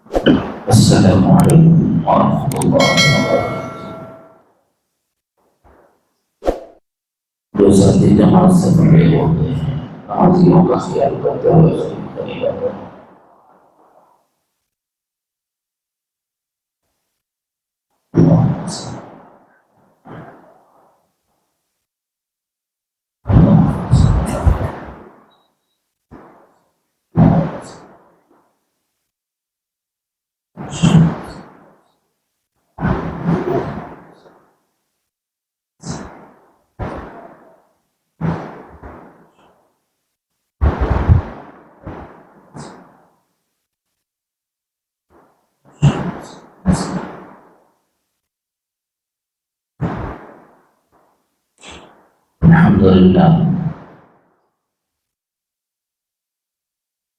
السلام عليكم ورحمة الله وبركاته. جو ساتھی جماعت سے پڑے ہوتے ہیں نمازیوں کا خیال کرتے ہوئے خریداری کرتے ہیں.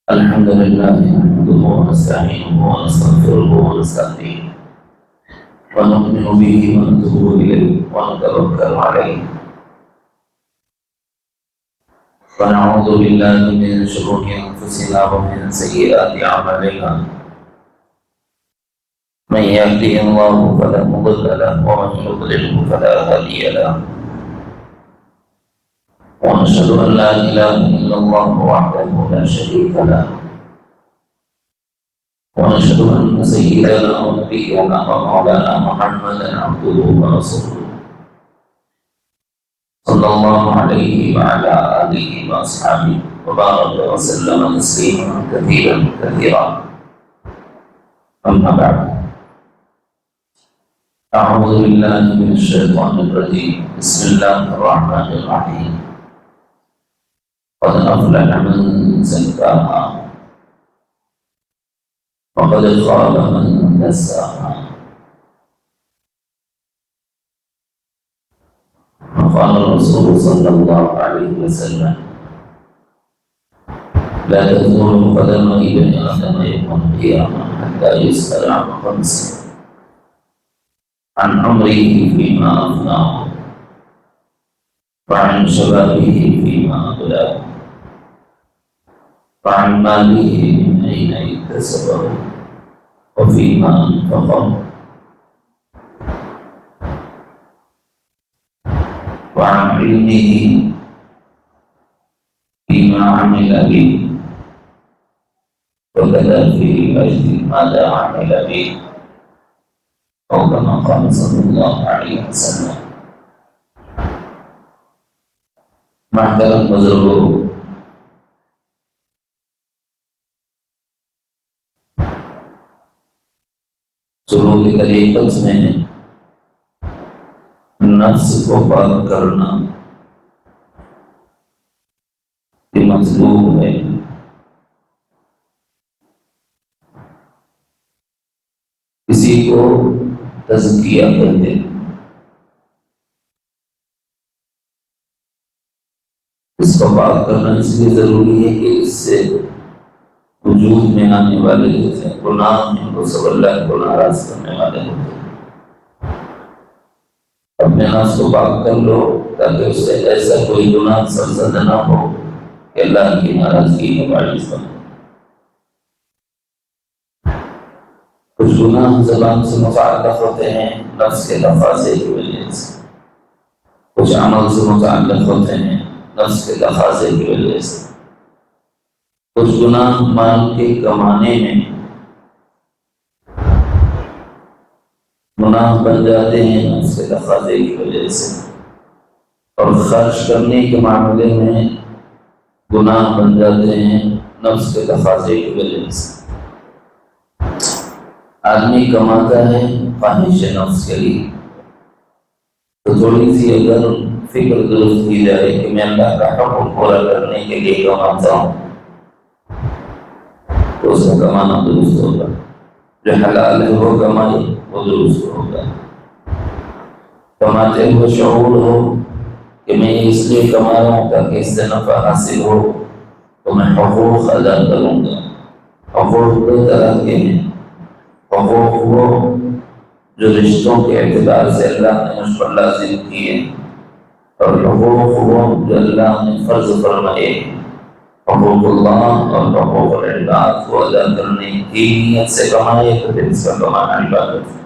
الحمد لله نحمده ونستعينه ونستغفره ونستهديه ونؤمن به ونتوب إليه ونتوكل عليه ونعوذ بالله من شرور أنفسنا ومن سيئات أعمالنا من يهده الله فلا مضل له ومن يضلله فلا هادي له ونشهد أن لا إله إلا الله وحده لا شريك له ونشهد أن سيدنا ونبينا ومولانا محمدا عبده ورسوله صلى الله عليه وعلى آله وأصحابه وبارك وسلم تسليما كثيرا كثيرا. أما بعد، أعوذ بالله من الشيطان الرجيم. بسم الله الرحمن الرحيم. قد أفلح من زكاها وقد خاب من دساها. وقال الرسول صلى الله عليه وسلم: لا تزول قدم ابن آدم يوم القيامة حتى يسأل عن خمس: عن عمره فيما أفناه، وعن شبابه فيما أبلاه، وعن ماله من أين اكتسبه وفيما أنفقه، وعن علمه فيما عمل به، وكذا في أجل ماذا عمل به، أو كما قال صلى الله عليه وسلم. محترم بزرگوں، سلوک طریقت میں نفس کو پاک کرنا یہ مطلوب ہے. کسی کو تزکیہ کہتے ہیں. اس کو پاک کرنا اس لیے ضروری ہے کہ اس سے وجود میں آنے والے جیسے گناہ ہیں وہ سب اللہ کو ناراض کرنے والے ہوتے ہیں. اپنے نفس کو پاک کر لو تاکہ اس سے ایسا کوئی گناہ سرزد نہ ہو کہ اللہ کی ناراضگی کا باعث بنے. کچھ گناہ زبان سے متعلق ہوتے ہیں نفس کے تقاضے کی وجہ سے، کچھ عمل سے متعلق ہوتے ہیں نفس کے تقاضے کی وجہ سے، کچھ گناہ مال کے کمانے میں گناہ بن جاتے ہیں نفس کے تقاضے کی وجہ سے، اور خرچ کرنے کے معاملے میں گناہ بن جاتے ہیں نفس کے تقاضے کی وجہ سے. آدمی کماتا ہے خواہش نفس کے لیے، تو تھوڑی سی اگر فکر درست کی جائے کہ میں اللہ کا حکم پورا کرنے کے لیے کماتا ہوں تو اس کا کمانا درست ہوگا. جو حلال ہے وہ کمائی وہ درست ہوگا. کماتے ہوئے شعور ہو کہ میں اس لیے کما رہا ہوں تاکہ اس سے نفع حاصل ہو تو میں حقوق ادا کروں گا. حقوق دو طرح کے ہیں. حقوق وہ جو رشتوں کے اعتبار سے اللہ نے مجھ پر لازم کیے، اور حقوق وہ جو اللہ نے فرض فرمائے. حقوق اللہ اور حقوق العباد کو ادا کرنے کی نیت سے کمائے تو پھر اس کا کمانا عبادت ہے،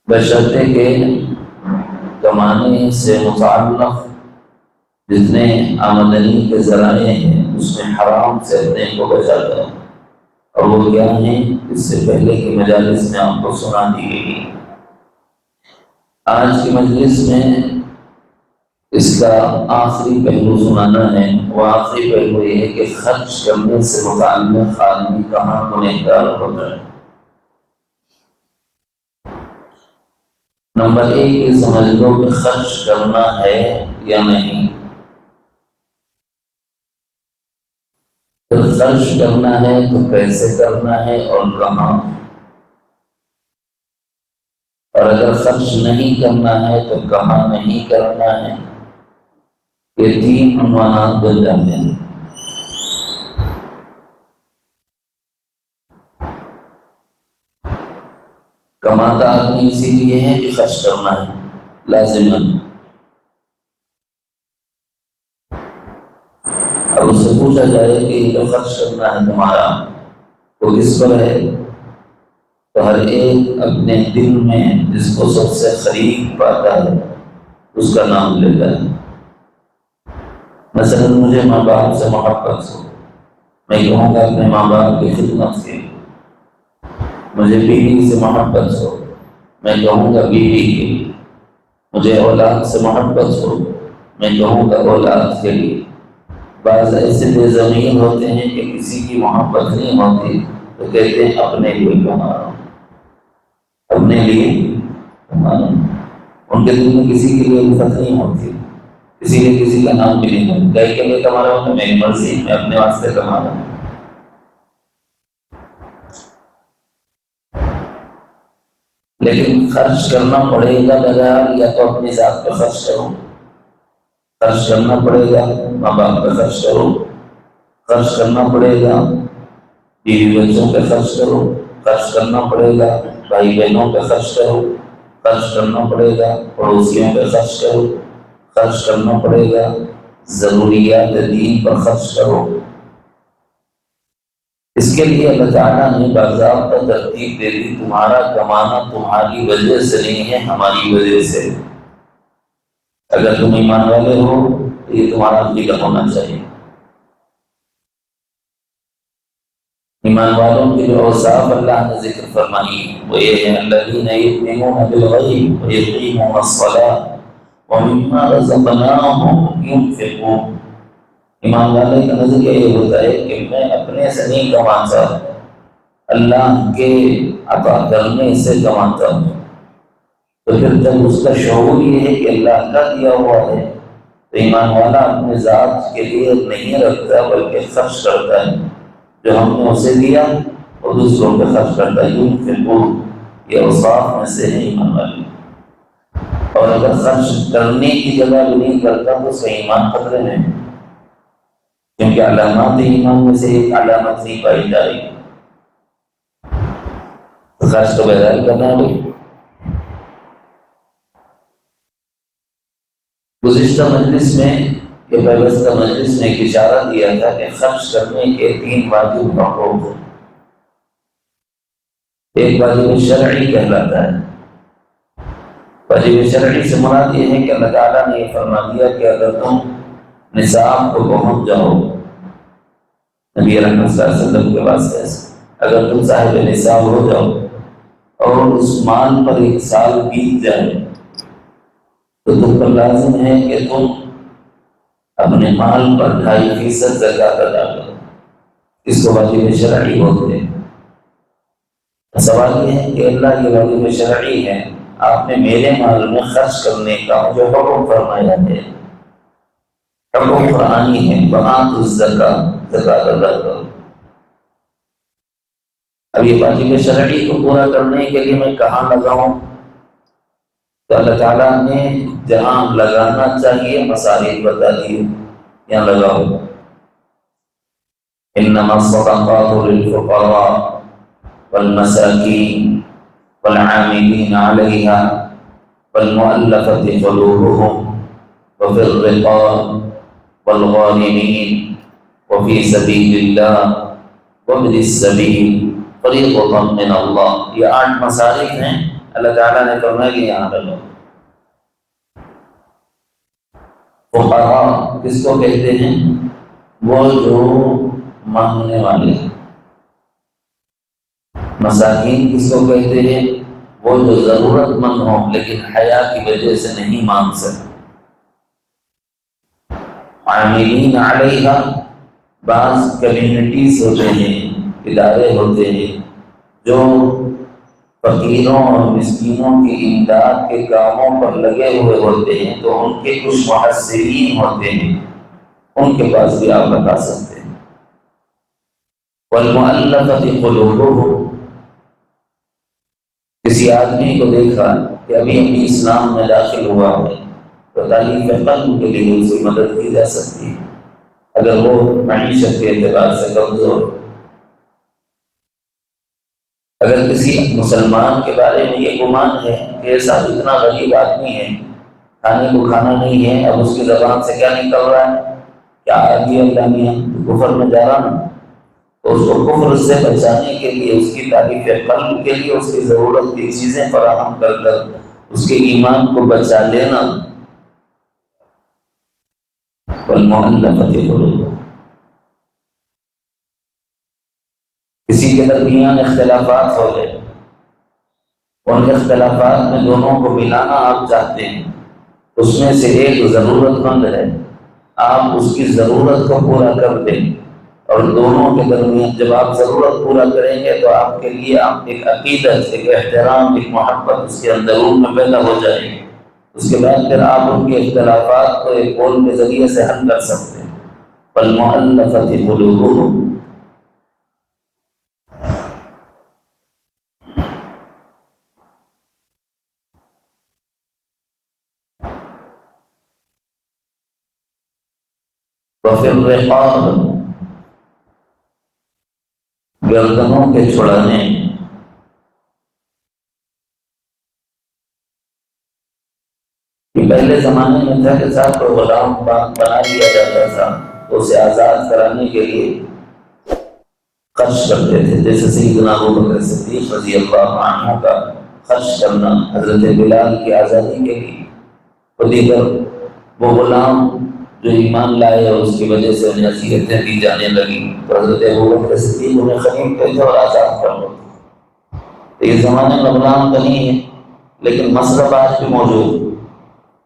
بشرطے کہ کمانے سے متعلق جتنے آمدنی کے ذرائع ہیں اس میں حرام سے اپنے کو بچا کرو، اور وہ کیا ہیں اس سے پہلے کی مجالس میں آپ کو سنا دی گئی۔ آج کی مجلس میں اس کا آخری پہلو سنانا ہے۔ وہ آخری پہلو یہ ہے کہ خرچ کرنے سے متعلق آدمی کہاں گنہگار ہوتا ہے۔ نمبر ایک یہ سمجھ لو کہ خرچ کرنا ہے یا نہیں۔ اگر خرچ کرنا ہے تو کیسے کرنا ہے اور کہاں، اور اگر خرچ نہیں کرنا ہے تو کہاں نہیں کرنا ہے۔ یہ تین عنوانات بن جاتے ہیں۔ کماتا آدمی اسی لیے ہے کہ خرچ کرنا ہے لازماً۔ اب اس سے پوچھا جائے کہ یہ جو خرچ کرنا ہے تمہارا وہ کس پر ہے، تو ہر ایک اپنے دل میں جس کو سب سے قریب پاتا ہے اس کا نام لیتا ہے۔ مثلا مجھے ماں باپ سے محبت ہو، میں کہوں گا اپنے ماں باپ کی خدمت کی۔ مجھے بیوی سے محبت ہو، میں کہوں گا بیوی کی۔ مجھے اولاد سے محبت ہو، میں کہوں گا اولاد کے لیے۔ بعض ایسے بے ضمیر ہوتے ہیں کہ کسی کی محبت نہیں ہوتی تو کہتے ہیں اپنے لیے کمانا، اپنے لیے کمانا۔ ان کے دل میں کسی کے لیے الفت نہیں ہوتی، کسی نے کسی کا نام بھی نہیں ہوتا۔ کئی کے لیے کما رہا ہوں، میری مرضی، میں اپنے واسطے کما رہا ہوں۔ لیکن خرچ کرنا پڑے گا بغیر یا تو اپنی ذات پہ خرچ کرو، خرچ کرنا پڑے گا ماں باپ پہ خرچ کرو، خرچ کرنا پڑے گا بیوی بچوں پہ خرچ کرو، خرچ کرنا پڑے گا بھائی بہنوں پہ خرچ کرو، خرچ کرنا پڑے گا پڑوسیوں پہ خرچ کرو، خرچ کرنا پڑے گا ضروریات دین پر خرچ کرو۔ اس کے لیے اللہ تعالیٰ نے باضابطہ ترتیب دے دی، تمہارا کمانا تمہاری وجہ سے نہیں ہے، ہماری وجہ سے۔ اگر تم ایمان والے ہو تو یہ تمہارا عقیدہ ہونا چاہیے۔ ایمان والوں کے جو اوصاف اللہ نے ذکر فرمائی وہ یہ ہے، الذین یؤمنون بالغیب ویقیمون الصلاۃ ومما رزقناہم ينفقون۔ ایمان والے کا نظریہ یہ ہوتا ہے کہ میں اپنے سے نہیں کماتا، اللہ کے عطا کرنے سے کماتا ہوں۔ تو پھر جب اس کا شعور یہ ہے کہ اللہ کا دیا ہوا ہے تو ایمان والا اپنے ذات کے لیے نہیں رکھتا بلکہ خرچ کرتا ہے، جو ہم نے اسے دیا اور دوسروں پہ خرچ کرتا ہے۔ ينفقون، یہ اوصاف میں سے ہے ایمان والے۔ اور اگر خرچ کرنے کی جگہ بھی نہیں کرتا تو اس کا ایمان خطرے میں، کیونکہ علامات ایمان میں سے ایک علامت نہیں پائی جا رہی، خرچ تو بغیر کرنا ہوگی۔ گزشتہ مجلس میں کہ پیوستہ مجلس میں ایک اشارہ دیا تھا کہ خرچ کرنے کے تین واجب حقوق ہیں۔ ایک واجب شرعی کہلاتا ہے۔ واجب شرعی سے مراد یہ ہے کہ اللہ تعالیٰ نے یہ فرما دیا کہ اگر تم نصاب کو پہنچ جاؤ، نبی رحمت صلی اللہ علیہ وسلم کے واسطے سے اگر تم صاحب نصاب ہو جاؤ اور اس مال پر ایک سال بیت جائے تو تم پر لازم ہے کہ تم اپنے مال پر 2.5% زکوٰۃ ادا کرو۔ اس کو واجب شرعی بولتے ہیں۔ سوال یہ ہے کہ اللہ یہ واجب شرعی ہے، آپ نے میرے مال میں خرچ کرنے کا جو حکم فرمایا ہے، حکم قرآنی ہے، وآتوا الزکاۃ، زکوٰۃ ادا کرو۔ اب یہ واجب شرعی کو پورا کرنے کے لیے میں کہاں لگاؤں؟ تو اللہ تعالیٰ نے جہاں لگانا چاہیے مصارف بتا دیے، یہاں لگاؤ۔ انما الصدقات للفقراء والمساکین والعاملین علیہا والمؤلفۃ قلوبہم وفي الرقاب والغارمين وفي سبيل الله وابن السبيل فریضۃ من اللہ. یہ 8 مصارف ہیں اللہ تعالیٰ نے فرمایا کہ یہاں پہ لو. فقراء کس کو کہتے ہیں؟ وہ جو مانگنے والے. مساکین کس کو کہتے ہیں؟ وہ جو ضرورت مند ہوں لیکن حیا کی وجہ سے نہیں مانگ سکتے. عاملین علیہا، بعض کمیونٹیز ہوتے ہیں، ادارے ہوتے ہیں جو فقیروں اور مسکینوں کی امداد کے کاموں پر لگے ہوئے ہوتے ہیں، تو ان کے کچھ محسرین ہوتے ہیں، ان کے پاس بھی آپ بتا سکتے ہیں. والمؤلفۃ قلوبہم، کسی آدمی کو دیکھا کہ ابھی ابھی اسلام میں داخل ہوا ہے تو تعلیم قلب کے لیے اس کی مدد کی جا سکتی ہے اگر وہ معیشت کے اعتبار سے کمزور. اگر کسی مسلمان کے بارے میں یہ گمان ہے کہ ایسا اتنا غریب آدمی ہے، کھانے کو کھانا نہیں ہے، اب اس کی زبان سے کیا نکل رہا ہے، کیا آدمی اللہ میاں کفر میں جا رہا نا، تو اس کو کفر سے بچانے کے لیے، اس کی تعریف قلب کے لیے اس کی ضرورت کی چیزیں فراہم کر کر اس کے ایمان کو بچا لینا. والمؤلفۃ قلوبہم، کسی کے درمیان اختلافات ہو گئے، ان اختلافات میں دونوں کو ملانا آپ چاہتے ہیں، اس میں سے ایک ضرورت مند ہے، آپ اس کی ضرورت کو پورا کر دیں، اور دونوں کے درمیان جب آپ ضرورت پورا کریں گے تو آپ کے لیے آپ ایک عقیدت، ایک احترام، ایک محبت اس کے اندرون میں پیدا ہو جائے گی. اس کے بعد پھر آپ ان کے اختلافات کو ایک قول کے ذریعے سے حل کر سکتے ہیں. فالمؤلفۃ قلوبہم، وفی الرقاب، گردنوں کے چھڑانے. یہ پہلے زمانے میں تھا کہ صاحب کو غلام بنا دیا جاتا تھا تو اسے آزاد کرانے کے لیے خرچ کرتے تھے، جیسے سیدنا ابو بکر صدیق رضی اللہ عنہ کا خرچ کرنا حضرت بلال کی آزادی کے لیے. تو دیگر وہ غلام جو ایمان لائے اور اس کی وجہ سے انہیں نصیحتیں دی جانے لگی تو حضرت ابو بکر صدیق انہیں خریدتے تھے اور آزاد کر دو. تو یہ زمانے میں غلام تو نہیں ہے لیکن مصرف آج بھی موجود.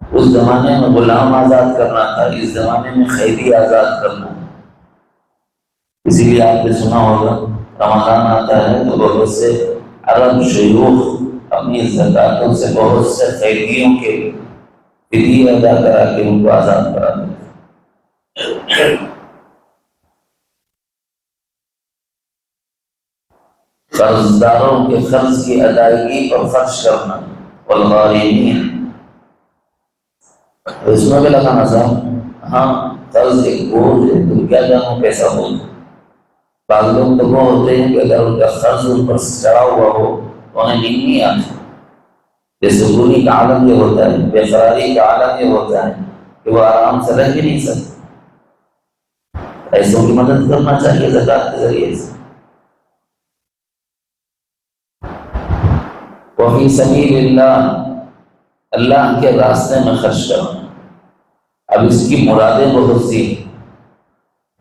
اس زمانے میں غلام آزاد کرنا تھا، اس زمانے میں قیدی آزاد کرنا. اسی لیے آپ نے سنا ہوگا رمضان آتا ہے تو بہت سے عرب شیوخ اپنی زکاتوں سے بہت سے قیدیوں کے فدیے ادا کرا کے ان کو آزاد کرا دیتے. قرض داروں کے قرض کی ادائیگی پر خرچ کرنا. والغارمین، اس میں بھی لگانا صاحب، ہاں قرض ایک بوجھ ہے، تم کیا جانو کیسا بوجھ. بعض لوگ تو وہ ہوتے ہیں کہ اگر ان کا قرض ان پر چڑھا ہوا ہو تو انہیں نیند نہیں آتی. بےسکونی کا عالم یہ ہوتا ہے، بے قراری کا عالم یہ ہوتا ہے کہ وہ آرام سے رہ بھی نہیں سکتے. ایسوں کی مدد کرنا چاہیے زکات کے ذریعے سے. وفی سبیل اللہ، اللہ کے راستے میں خرچ کرنا. اب اس کی مرادیں بہت سی.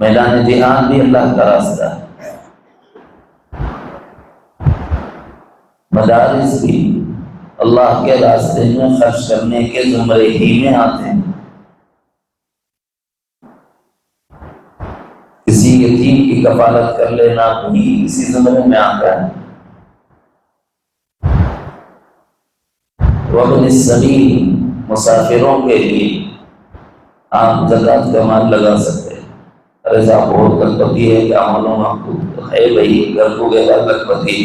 میدان جہاد بھی اللہ کا راستہ ہے، مدارس بھی اللہ کے راستے میں خرچ کرنے کے زمرے ہی میں آتے ہیں. کسی یتیم کی کفالت کر لینا بھی اسی زمرے میں آتا ہے. وابن السبیل، مسافروں کے لیے آپ زکات کا مال لگا سکتے ہیں. ارے صاحب بہت لکھپتی ہے، کیا معلوم آپ کو ہے بھائی، گھر کو گیا لکھپتی،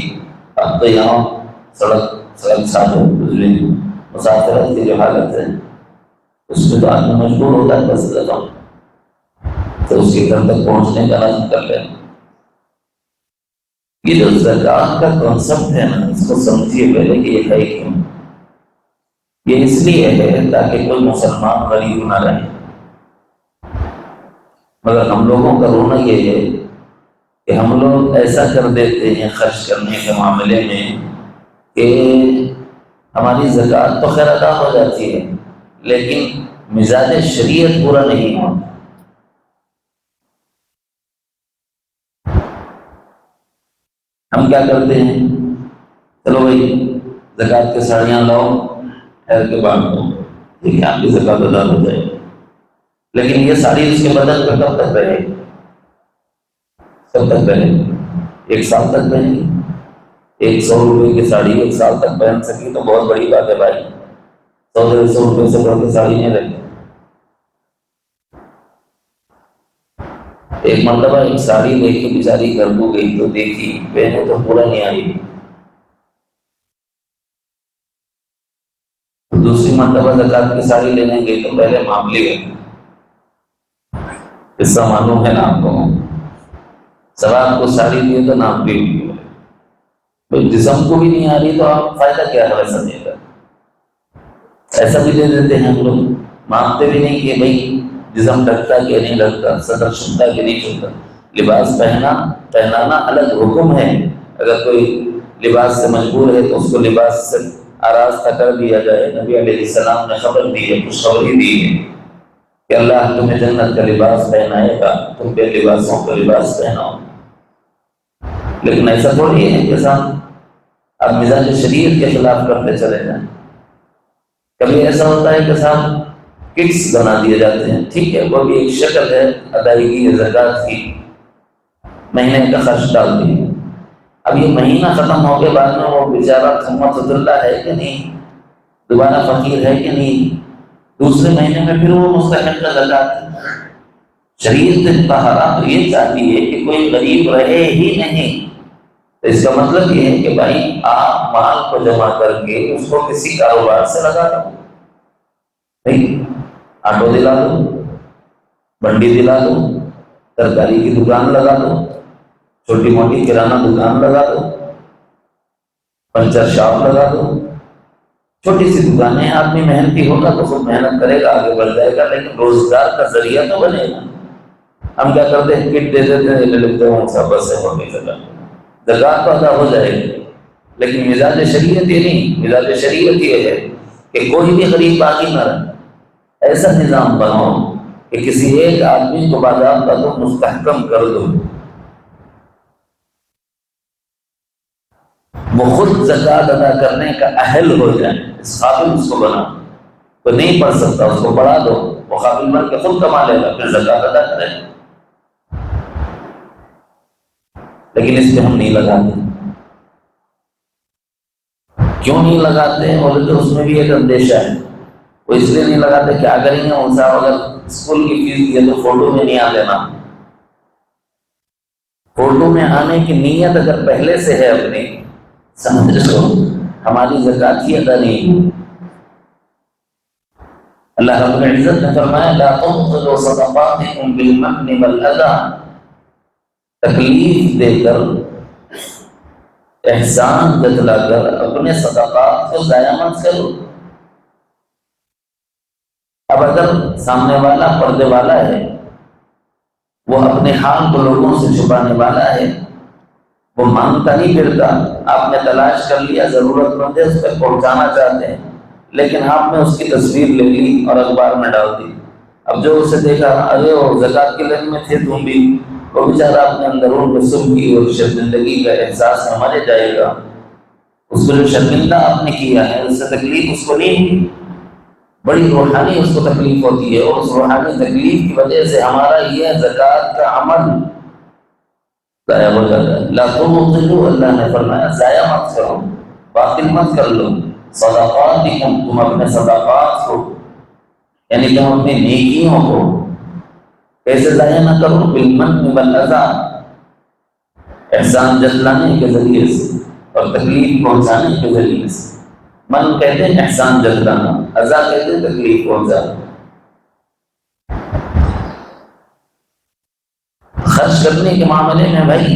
اب تو یہاں سڑک ساتھ مسافرت کی جو حالت ہے اس میں تو آدمی مجبور ہوتا ہے بس لگاؤ تو اس کے گھر تک پہنچنے کا لازم کر لیں. یہ جو زکات کا کانسیپٹ ہے نا، اس کو سمجھیے پہلے کہ یہ ہے کیوں. یہ اس لیے ہے تاکہ کوئی مسلمان غریب نہ رہے، مگر ہم لوگوں کا رونا یہ ہے کہ ہم لوگ ایسا کر دیتے ہیں خرچ کرنے کے معاملے میں کہ ہماری زکوٰۃ تو خیر ادا ہو جاتی ہے لیکن مزاج شریعت پورا نہیں ہوتا۔ ہم کیا کرتے ہیں، چلو بھائی زکوٰۃ کی ساڑیاں لاؤ، ٹھہر کے بانٹ دو، ٹھیک ہے آپ کی زکوٰۃ ادا ہو جائے، لیکن یہ ساڑی اس کے بدن پہ کب تک رہے گی؟ کب تک رہے گی؟ 1 سال تک رہے گی۔ 100 روپے کی ساڑی 1 سال تک پہن سکی تو بہت بڑی بات ہے بھائی، 100-150 روپے سے بڑھ کے ساڑی نہیں رہی۔ ایک مرتبہ ایک ساڑی لے کے بیچاری گھر کو گئی تو دیکھی پہنے تو پورا نہیں آئی، دوسری مرتبہ زکوٰۃ کی ساڑی لینے گئی تو پہلے معاملے گئے، قصہ معلوم ہے نا آپ کو، سب آپ کو ساڑی دیے تو نام بھی ہوئی، جسم کو بھی نہیں آ رہی تو آپ فائدہ کیا ہے ویسا دے گا؟ ایسا بھی دے دیتے ہیں ہم لوگ، مانتے بھی نہیں کہ بھائی جسم ڈھکتا کہ نہیں ڈھکتا، صدر چھپتا کہ نہیں چھپتا۔ لباس پہنانا الگ حکم ہے، اگر کوئی لباس سے مجبور ہے تو اس کو لباس سے آراستہ کر دیا جائے۔ نبی علیہ السلام نے خبر دی ہے، خوشخبری دی ہے کہ اللہ تمہیں جنت کا لباس پہنائے گا، تم بے لباسوں کا لباس پہناؤ۔ لیکن ایسا تھوڑی ہے کہ صاحب آپ مزاج شریعت کے خلاف کرتے چلے جائیں۔ کبھی ایسا ہوتا ہے کہ صاحب کٹس بنا دیے جاتے ہیں، ٹھیک ہے وہ بھی ایک شکل ہے ادائیگی زکوٰۃ کی، مہینے کا خرچ ڈال دیا، اب یہ مہینہ ختم ہو کے بعد میں وہ بیچارہ تھمت اللہ ہے کہ نہیں، دوبارہ فقیر ہے کہ نہیں، دوسرے مہینے میں پھر وہ مستحق کا زکوٰۃ ہے۔ شریعت طہارا تو یہ چاہتی ہے کہ کوئی غریب رہے ہی نہیں، تو اس کا مطلب یہ ہے کہ بھائی آپ مال کو جمع کر کے اس کو کسی کاروبار سے لگا دو، نہیں آٹو دلا دو، بنڈی دلا دو، ترکاری کی دکان لگا دو، چھوٹی موٹی کرانہ دکان لگا دو، پنچر شاپ لگا دو، چھوٹی سی دکانیں، آدمی محنتی ہوگا تو خود محنت کرے گا آگے بڑھ جائے گا، لیکن روزگار کا ذریعہ تو بنے گا۔ ہم کیا کرتے ہیں، کٹ دے دیتے ہیں، لے لیتے ہیں، سب بس ہو گئی زکوٰۃ تو ادا ہو جائے گی، لیکن مزاج شریعت یہ نہیں، مزاج شریعت یہ ہے کہ کوئی بھی غریب باقی نہ رہے، ایسا نظام بناؤ کہ کسی ایک آدمی کو باضابطہ تو مستحکم کر دو، وہ خود زکوٰۃ ادا کرنے کا اہل ہو جائے، اس قابل اس کو بنا، کوئی نہیں پڑھ سکتا اس کو پڑھا دو، وہ قابل بن کے خود کما لے گا، پھر زکوٰۃ ادا کرے گا۔ لیکن اس پہ ہم نہیں لگاتے، کیوں نہیں لگاتے؟ اور تو اس میں بھی ایک اندیشہ ہے، وہ اس لیے نہیں لگاتے کیا کریں گے ان صاحب اگر اسکول کی فیس دیے تو فوٹو میں نہیں آ لینا، فوٹو میں آنے کی نیت اگر پہلے سے ہے اپنی، سمجھ لو ہماری زکوٰۃ ہی ادا نہیں۔ اللہ رب العزت نے فرمایا لا تبطلوا صدقاتکم بالمن والاذى، تکلیف دے کر، احسان جتلا کر اپنے صدقات کو ضائع مت کرو۔ اب اگر سامنے والا پردے والا ہے، وہ اپنے حال کو لوگوں سے چھپانے والا ہے، وہ مانگتا نہیں پھرتا، آپ نے تلاش کر لیا، ضرورت مند ہے اس تک پہنچانا چاہتے ہیں، لیکن آپ نے اس کی تصویر لے لی اور اخبار میں ڈال دی، اب جو اسے دیکھا ارے وہ زکوٰۃ کی لائن میں تھے تم بھی، وہ بیچارہ اپنے اندرون رسوم کی اور شرمندگی کا احساس میں مر جائے گا، اس کو جو شرمندہ آپ نے کیا ہے اس سے تکلیف اس کو نہیں ہوئی، بڑی روحانی اس کو تکلیف ہوتی ہے، اور اس روحانی تکلیف کی وجہ سے ہمارا یہ زکوٰۃ کا عمل ضائع ہو جاتا ہے۔ لا تبطلوا، اللہ نے فرمایا ضائع مت کرو، باطل مت کر لو، صدقاتکم، تم اپنے صدقات کو، یعنی تم اپنی نیکیوں کو کیسے ضائع نہ کرو، بالمن والاذى، احسان جتلانے کے ذریعے سے اور تکلیف پہنچانے کے ذریعے سے۔ من کہتے ہیں احسان جتلانا، اذا کہتے ہیں تکلیف پہنچانا۔ خرچ کرنے کے معاملے میں بھائی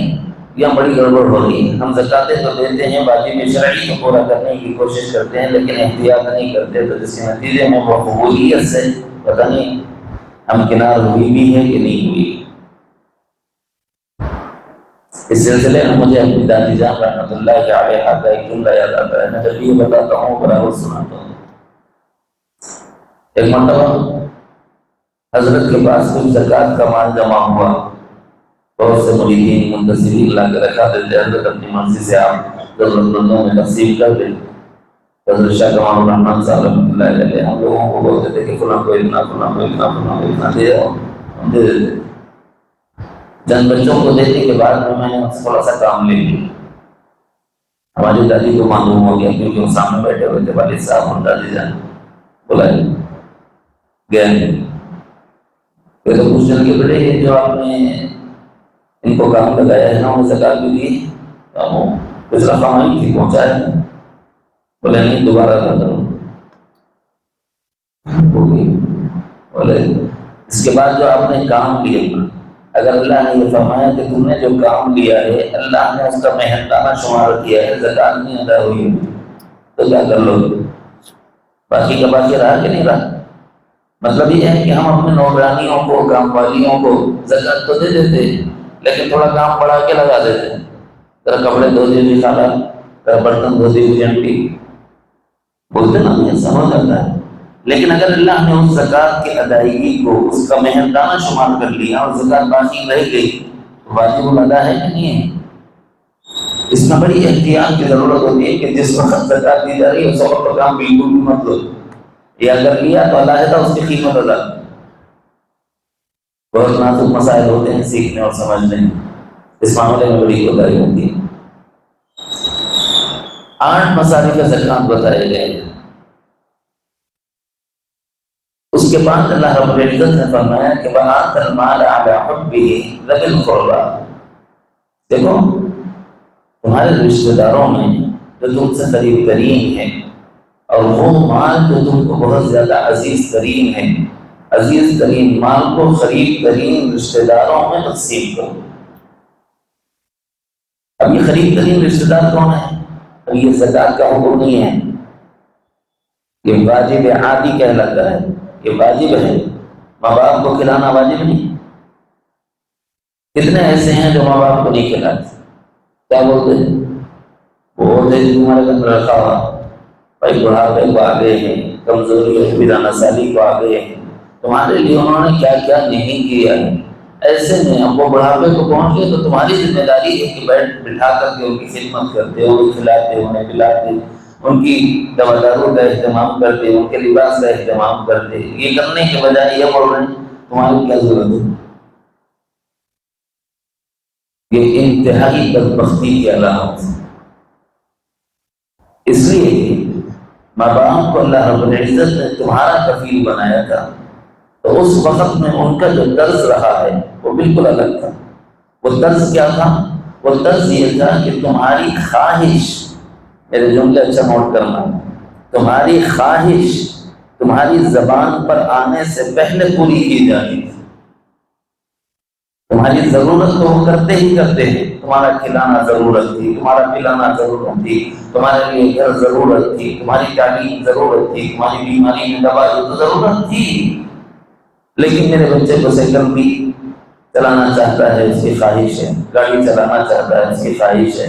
یا بڑی گڑبڑ ہو رہی ہے. ہم زکاتیں تو دیتے ہیں، واجب شرعی کو پورا کرنے کی کوشش کرتے ہیں، لیکن احتیاط نہیں کرتے، تو جس کے نتیجے میں وہ قبولیت سے پتہ نہیں ہم کنار ہوئی بھی ہے کہ نہیں ہوئی. اس سلسلے میں مجھے اپنی دادی جان رحمۃ اللہ علیہا کا ایک جملہ یاد آتا ہے. میں جب یہ بتاتا ہوں برابر سناتا ہوں. ایک مرتبہ حضرت کے پاس کچھ زکوٰۃ کا مال جمع ہوا. بہت سے مریدین منتظرین لا کے رکھا دیتے. حضرت اپنی مرضی سے آپ ضرورت مندوں میں تقسیم کر دیں. حضرت شاہ کمال الرحمن صاحب رحمۃ اللہ علیہ ہم لوگوں کو بولتے تھے کہ فلاں کو اتنا، فلاں کو اتنا، فلاں کو اتنا دے دو، ہم دے دیتے. چند بچوں کو دینے کے بعد میں نے تھوڑا سا کام لے لیا. ہماری دادی کو معلوم ہو گیا کیونکہ وہ سامنے بیٹھے ہوئے تھے، والد صاحب اور دادی جان بلائے گئے. پھر تو پوچھنے لگے بیٹے یہ جو آپ نے ان کو کام لگایا ہے نا، وہ زکات بھی دی، کچھ رقم آئی تھی پہنچایا؟ بولے نہیں، دوبارہ نہ کرو. بولے اس کے بعد جو آپ نے کام لیا، اگر اللہ نے یہ فرمایا کہ تم نے جو کام لیا ہے اللہ نے اس کا محنتانہ شمار کیا ہے، زکات نہیں ادا ہوئی، تو کیا کر لو؟ باقی کا باقی رہا کہ نہیں رہا؟ مطلب یہ ہے کہ ہم اپنے نوکرانیوں کو، کام والیوں کو زکات تو دے دیتے لیکن تھوڑا کام بڑھا کے لگا دیتے. ذرا کپڑے دھو دی خالہ، ذرا برتن دھو دی آنٹی، بولتے نا ایسا ہو جاتا ہے. لیکن اگر اللہ نے اس زکات کی ادائیگی کو اس کا محنتانہ شمار کر لیا اور زکات باقی رہ گئی تو واجب الادا ہے کہ نہیں ہے؟ اس میں بڑی احتیاط کی ضرورت ہوتی ہے کہ جس وقت زکات دی جا رہی ہے اس وقت کا کام بالکل بھی مت لو. یہ اگر لیا تو علیحدہ اس کی قیمت ادا. بہت نازک مسائل ہوتے ہیں سیکھنے اور سمجھنے میں، اس معاملے میں بڑی کوتاہی ہوتی ہے. 8 مصارف زکات بتائے گئے ہیں. اس کے بعد اللہ رب العزت نے فرمایا کہ وَآتَ الْمَالَ عَلَىٰ حُبِّهِ ذَوِي الْقُرْبَىٰ. دیکھو تمہارے رشتہ داروں میں جو تم سے قریب ترین ہیں اور وہ مال جو تم کو بہت زیادہ عزیز ترین ہے، عزیز ترین مال کو قریب ترین رشتہ داروں میں تقسیم کرو. اب یہ قریب ترین رشتہ دار کون ہے؟ اب یہ زکات کا حکم نہیں ہے، یہ واجب عادی کہلاتا ہے. یہ واجب ہے. ماں باپ کو کھلانا واجب نہیں. کتنے ایسے ہیں جو ماں باپ کو نہیں کھلاتے؟ کیا بولتے ہیں؟ وہ بولتے ہیں تمہارے گھر رکھا ہوا بھائی، بڑھاپے کو آ گئے ہیں، کمزوری اور ویرانہ سالی کو آ گئے ہیں، تمہارے لیے انہوں نے کیا کیا نہیں کیا ہے. ایسے میں اب وہ بڑھاپے کو پہنچ گئے تو تمہاری ذمہ داری ہے کہ بٹھا کر کے ان کی خدمت کرتے، انہیں کھلاتے، انہیں پلاتے، ان کی دوا دارو کا اہتمام کرتے، ان کے لباس کا اہتمام کرتے. یہ کرنے کے بجائے یہ بول رہے ہیں تمہاری کیا ضرورت ہے. یہ انتہائی بدبختی کی علامت ہے. اس لیے ماں باپ کو اللہ رب العزت نے تمہارا کفیل بنایا تھا تو اس وقت میں ان کا جو طرز رہا ہے وہ بالکل الگ تھا. وہ طرز کیا تھا؟ وہ طرز یہ تھا کہ تمہاری خواہش، میرے جملے اچھا نوٹ کرنا، تمہاری خواہش تمہاری زبان پر آنے سے پہلے پوری کی جانی تھی. تمہاری ضرورت تو وہ کرتے ہی کرتے ہیں. تمہارا کھلانا ضرورت تھی، تمہارا پلانا ضرورت تھی، تمہارے لیے گھر ضرورت تھی، تمہاری تعلیم ضرورت تھی، تمہاری بیماری میں دوا تو ضرورت تھی. لیکن میرے بچے کو سائیکل بھی چلانا چاہتا ہے، اس کی خواہش ہے. گاڑی چلانا چاہتا ہے، اس کی خواہش ہے.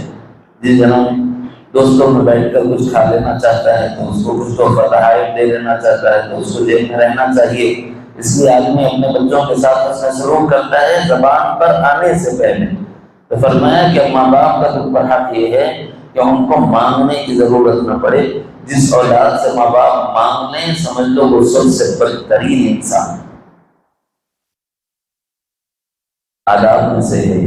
جس جنوں دوستوں میں بیٹھ کر کچھ کھا لینا چاہتا ہے تو اس کو کچھ تحفہ تحائف دے دینا چاہتا ہے تو اس کو جیب میں رہنا چاہیے. اس لیے آدمی اپنے بچوں کے ساتھ حسن سلوک کرتا ہے زبان پر آنے سے پہلے. تو فرمایا کہ ماں باپ کا تم پر حق یہ ہے کہ ان کو مانگنے کی ضرورت نہ پڑے. جس اولاد سے ماں باپ مانگنے، سمجھ لو وہ سب سے بدترین انسان. آداب میں سے ہے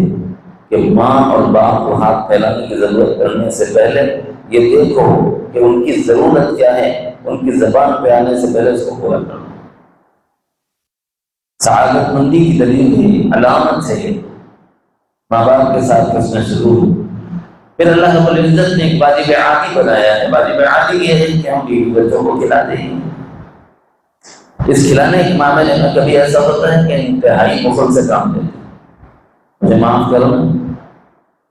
کہ ماں اور باپ کو ہاتھ پھیلانے کی ضرورت کرنے سے پہلے یہ دیکھو کہ ان کی ضرورت کیا ہے، ان کی زبان پہ آنے سے پہلے اس کو پورا کرو. سعادت مندی کی دلیل ہے، علامت ہے ماں باپ کے ساتھ حسن سلوک. پھر اللہ رب العزت نے ایک واجب عادی بنایا ہے. واجب عادی یہ ہے کہ ہم بیوی بچوں کو کھلا دیں. اس کھلانے کے معاملے میں کبھی ایسا ہوتا ہے کہ انتہائی مفت سے کام دیتے، مجھے معاف کرو نا،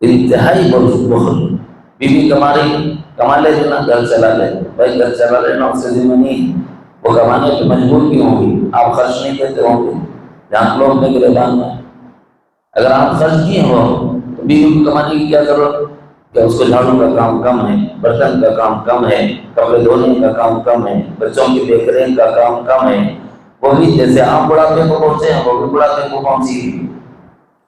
انتہائی بخل. بیوی کما لے دینا گھر چلا لے، بھائی گھر چلا لینا اس سے ذمہ نہیں، وہ کمانے پہ مجبور کیوں ہوگی؟ آپ خرچ نہیں دیتے ہوں گے جہاں لوگ نے گربان میں. اگر آپ خرچ کیے ہو تو بیوی کو کمانے کی کیا ضرورت کہ اس کو جھاڑو کا کام کم ہے، برتن کا کام کم ہے، کپڑے دھونے کا کام کم ہے، بچوں کی دیکھ ریکھ کا کام کم ہے. وہ بھی جیسے آپ بڑھاپے کو پہنچے ہیں وہ بھی بڑھاپے کو پہنچی گی،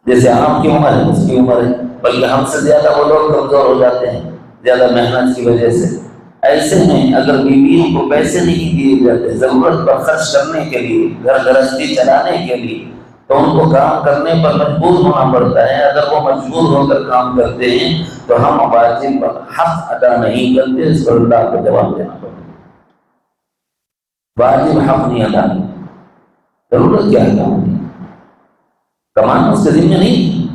جیسے آپ کی عمر ہے اس کی عمر ہے، بلکہ ہم سے زیادہ وہ لوگ کمزور ہو جاتے ہیں زیادہ محنت کی وجہ سے. ایسے میں اگر بیویوں کو پیسے نہیں دیے جاتے ضرورت پر خرچ کرنے کے لیے، گھر گرہستی چلانے کے لیے، تو ان کو کام کرنے پر مجبور ہونا پڑتا ہے. اگر وہ مجبور ہو کر کام کرتے ہیں تو ہم واجب حق ادا نہیں کرتے، اس پر اللہ کو جواب دینا پڑتا ہے. واجب حق نہیں ادا کرتے، ضرورت کیا ہے کام کی؟ کمانا اس کے ذمہ نہیں،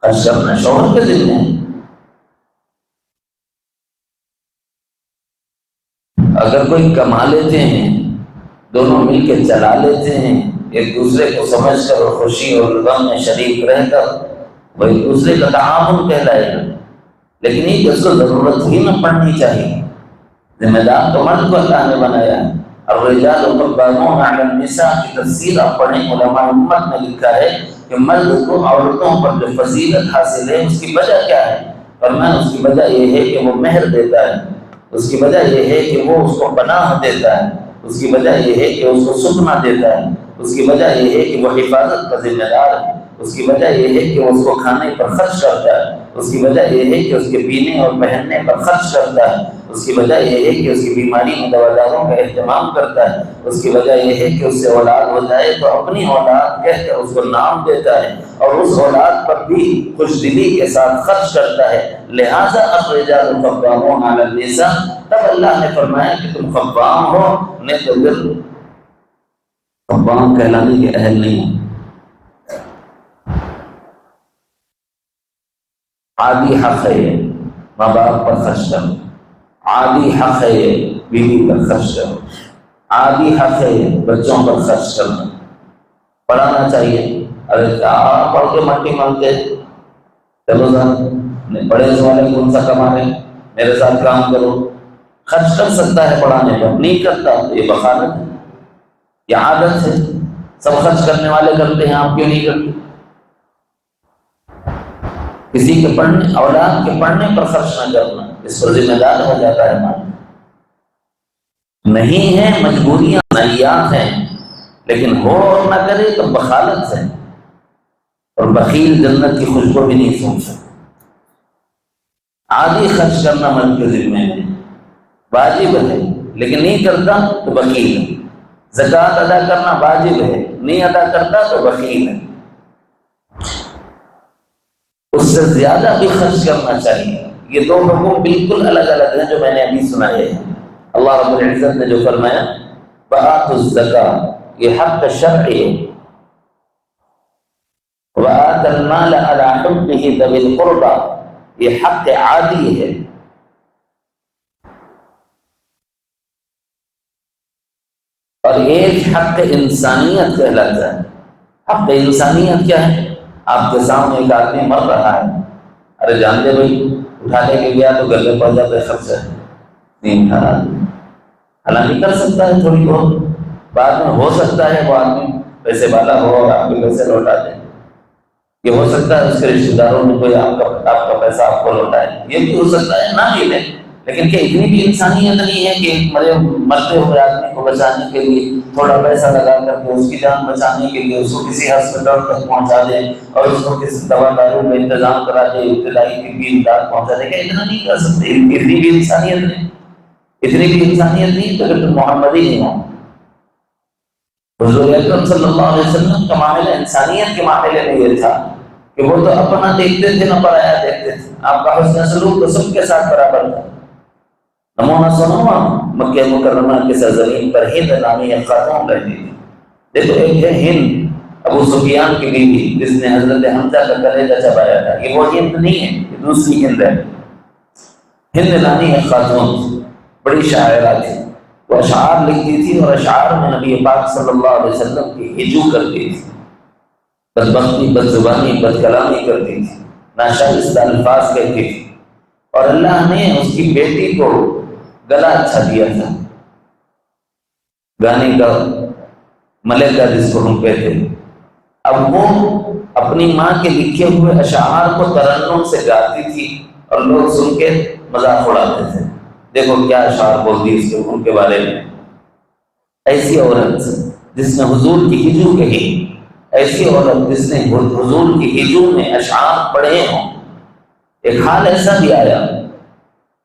خرچ کرنا شوہر کے ذمہ ہے. اگر کوئی کما لیتے ہیں دونوں مل کے چلا لیتے ہیں، ایک دوسرے کو سمجھ کر اور خوشی اور غم میں شریک رہ کر، وہ ایک دوسرے کا تعاون کہلائے گا. لیکن یہ اس کو ضرورت ہی نہ پڑنی چاہیے. ذمہ دار تو مرد کو اللہ نے بنایا ہے. الرجال قوامون علی النساء کی تفسیر آپ پڑھیں، علماء امت نے لکھا ہے کہ مرد کو عورتوں پر جو فضیلت حاصل ہے اس کی وجہ کیا ہے؟ فرمایا اس کی وجہ یہ ہے کہ وہ مہر دیتا ہے، اس کی وجہ یہ ہے کہ وہ اس کو پناہ دیتا ہے، اس کی وجہ یہ ہے کہ اس کو سکنا دیتا ہے، اس کی وجہ یہ ہے کہ وہ حفاظت کا ذمہ دار ہے، اس کی وجہ یہ ہے کہ وہ اس کو کھانے پر خرچ کرتا ہے، اس کی وجہ یہ ہے کہ اس کے پینے اور پہننے پر خرچ کرتا ہے، اس کی وجہ یہ ہے کہ اس کی بیماری میں دواداروں کا اہتمام کرتا ہے، اس کی وجہ یہ ہے کہ اس سے اولاد ہو جائے تو اپنی اولاد کہہ کر اس کو نام دیتا ہے اور اس اولاد پر بھی خوش دلی کے ساتھ خرچ کرتا ہے. لہذا الرجال قوامون علی النساء، تب اللہ نے فرمایا کہ تم قوام ہو، نہیں تو پھر قوام کہلانے کے اہل نہیں ہو. عادی حق ہے یہ ماں باپ پر خرچ کرنا، عادی حق ہے یہ بیوی پر خرچ کرنا، عادی حق ہے یہ بچوں پر خرچ کرنا. پڑھانا چاہیے. ارے کیا پڑھ کے مٹی مانگتے، چلو سر بڑے والے کون سا کما رہے ہیں، میرے ساتھ کام کرو. خرچ کر سکتا ہے پڑھانے پر، نہیں کرتا تو یہ بخالت ہے، یہ عادت ہے. سب خرچ کرنے والے کرتے ہیں، آپ کیوں نہیں کرتے؟ کسی کے پڑھنے، اولاد کے پڑھنے پر خرچ نہ کرنا، اس پر ذمہ دار ہو جاتا ہے ماں. نہیں ہے مجبوریاں نیات ہیں، لیکن ہو اور نہ کرے تو بخالت ہے، اور بخیل جنت کی خوشبو بھی نہیں سونچ سکتا. عادی خرچ کرنا مرد کے ذمہ ہے، واجب ہے، لیکن نہیں کرتا تو بخیل ہے. زکوٰۃ ادا کرنا واجب ہے، نہیں ادا کرتا تو بخیل ہے. اس سے زیادہ بھی خرچ کرنا چاہیے. یہ دو حکم بالکل الگ الگ ہیں جو میں نے ابھی سنائے ہیں. اللہ رب العزت نے جو فرمایا وآتوا الزکاۃ، یہ حق شرعی ہے. وآتى المال على حبه ذوي القربى، یہ حق عادی ہے. اور ایک حق انسانیت کہلاتا ہے. حق انسانیت کیا ہے؟ آپ کے سامنے ایک آدمی مر رہا ہے، ارے جان دے بھائی، اٹھانے کے گیا تو گلے پڑ جاتا ہے، خرچہ نہیں اٹھا رہا. حالانکہ کر سکتا ہے تھوڑی بہت، بعد میں ہو سکتا ہے وہ آدمی پیسے والا ہو اور آپ کے پیسے لوٹا دے. یہ ہو سکتا ہے اس کے رشتہ داروں میں کوئی آپ کا پیسہ آپ کو لوٹائے، یہ بھی ہو سکتا ہے، نہ ملے. لیکن کہ اتنی بھی انسانیت نہیں ہے کہ مرتے ہوئے آدمی کو بچانے کے لیے تھوڑا پیسہ لگا کر کے اس کی جان بچانے کے لیے اس کو کسی ہسپتال تک پہنچا دے اور اس کو کسی دوا داروں کا انتظام کرا دے، ابتدائی طبی امداد پہنچا دے. کہ اتنا نہیں کر سکتے، اتنی بھی انسانیت نہیں، اتنی بھی انسانیت نہیں تو پھر محمد ہی نہیں ہوں. حضور اکرم صلی اللہ علیہ وسلم کا معاملہ انسانیت کے معاملے میں یہ تھا کہ وہ تو اپنا دیکھتے تھے نہ پرایا دیکھتے تھے. آپ کا حسن سلوک تو سب کے ساتھ برابر تھا. نمونہ سنو مکہ مکرمہ کے سرزمین پر ہند نامی ایک خاتون رہتی تھی. دیکھو ایک ہے ہند ابو سفیان کی بیوی جس نے حضرت حمزہ کا کلیجہ چبایا تھا، یہ وہ ہند نہیں ہے، یہ دوسری ہند ہے. ہند نامی ایک خاتون بڑی شاعرہ تھی، وہ اشعار لکھتی تھی اور اشعار میں نبی پاک صلی اللہ علیہ وسلم کی ہجو کرتی تھی، بدبختی، بد زبانی، بد کلامی کرتی تھی. ناشائستہ الفاظ کہتی تھی، اور اللہ نے اس کی بیٹی کو گلا اچھا دیا تھا، گانے کا ملکہ جس کو ہم کہتے ہیں۔ اب وہ اپنی ماں کے لکھے ہوئے اشعار کو ترنم سے گاتی تھی اور لوگ سن کے مذاق اڑاتے تھے، دیکھو کیا اشعار بولتی اس کے ان کے بارے میں۔ ایسی عورت جس نے حضور کی ہجو کہی، ایسی عورت جس نے حضور کی ہجو میں اشعار پڑھے ہوں۔ ایک حال ایسا بھی آیا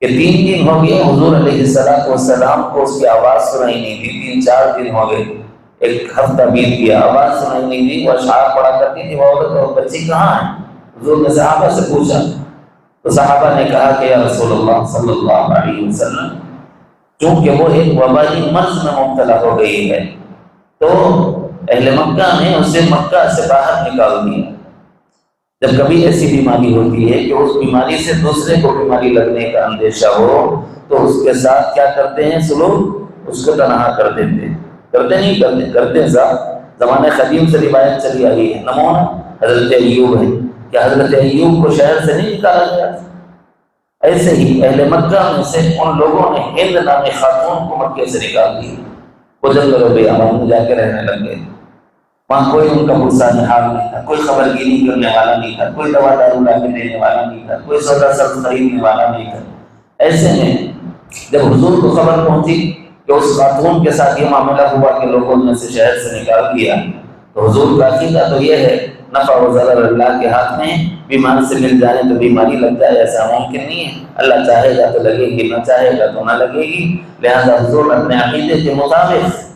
کہ 3 دن ہو گئے حضور علیہ السلام کو اس کی آواز سنائی نہیں دی، 3-4 دن ہو گئے، ایک ہفتہ بیت گیا، آواز سنائی نہیں دی۔ وہ اشعار پڑھا کرتی تھی، وہ عورت اور بچی کہاں ہے؟ حضور نے صحابہ سے پوچھا تو صحابہ نے کہا کہ یا رسول اللہ صلی اللہ علیہ وسلم، چونکہ وہ ایک وبائی مرض میں مبتلا ہو گئی ہے تو اہل مکہ نے اسے مکہ سے باہر نکال دیا۔ جب کبھی ایسی بیماری ہوتی ہے کہ اس بیماری سے دوسرے کو بیماری لگنے کا اندیشہ ہو تو اس کے ساتھ کیا کرتے ہیں سلوک، اس کو تنہا کر دیتے ہیں، کرتے ہیں صاحب۔ زمانے قدیم سے روایت چلی آئی ہے، نمونہ حضرت ایوب ہے کہ حضرت ایوب کو شہر سے نہیں نکالا گیا تھا، ایسے ہی اہل مکہ میں سے ان لوگوں نے ہند نامی خاتون کو مکے سے نکال دیا۔ وہ جنگل و بیابان میں جا کے رہنے لگ گئے، وہاں کوئی ان کا پرسان حال نہیں تھا، کوئی خبر گیری کرنے والا نہیں تھا، کوئی دوا دارو لا کے دینے والا نہیں تھا، کوئی سودا سبز خریدنے والا نہیں تھا۔ ایسے میں جب حضور کو خبر پہنچی کہ اس خاتون کے ساتھ یہ معاملہ ہوا کہ لوگوں نے اسے شہر سے نکال دیا، تو حضور کا عقیدہ تو یہ ہے نفع و ضرر اللہ کے ہاتھ میں، بیمار سے مل جائے تو بیماری لگ جائے ایسا ممکن نہیں ہے، اللہ چاہے گا تو لگے گی، نہ چاہے گا تو نہ لگے گی۔ لہذا حضور اپنے عقیدے کے مطابق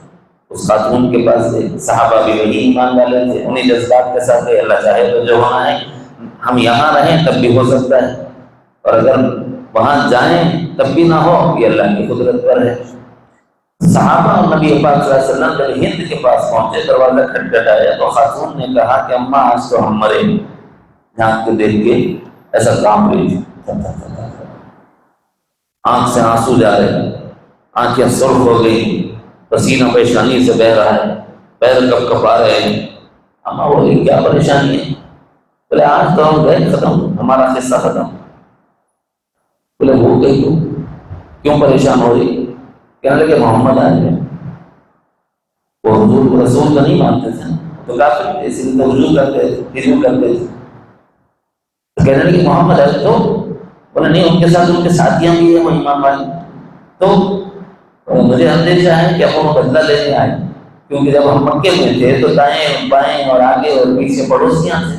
اس خاتون کے پاس گئے، صحابہ بھی وہی ایمان والے تھے، انہیں جذبات کے ساتھ گئے، اللہ چاہے تو جو ہونا ہے، ہم یہاں رہیں تب بھی ہو سکتا ہے، اور اگر وہاں جائیں تب بھی نہ ہو، یہ اللہ کی قدرت پر ہے۔ صحابہ اور نبی پاک صلی اللہ علیہ وسلم جب ہند کے پاس پہنچے، دروازہ کھٹکھٹایا تو خاتون نے کہا کہ اماں آج تو ہم مرے۔ جھانک کے دیکھ کے ایسا کام رہی تھی، آنکھ سے آنسو جا رہے، آنکھیں سرخ ہو گئی، پسینہ پیشانی سے بہہ رہا ہے، پیر کپ کپا رہے ہیں۔ اماں بولی کیا پریشانی ہے؟ بولے آج تو ہم گئے، ختم، ہمارا قصہ ختم۔ بولے وہ گئی تو کیوں پریشان ہو رہی؟ کہنے لگے محمد آئے ہیں، وہ حضور کو رسول کا نہیں مانتے تھے تو کافر تھے، اسی لیے توجہ کرتے تھے، ہجو کرتے تھے۔ کہنے لگے محمد آئے تو بولے نہیں، ان کے ساتھ ان کے ساتھیاں بھی ہیں وہ ایمان والے، تو مجھے اندیشہ ہے کہ اب وہ بدلہ لینے آئے، کیونکہ جب ہم مکے میں تھے تو دائیں بائیں اور آگے اور پیچھے پڑوسیاں تھے،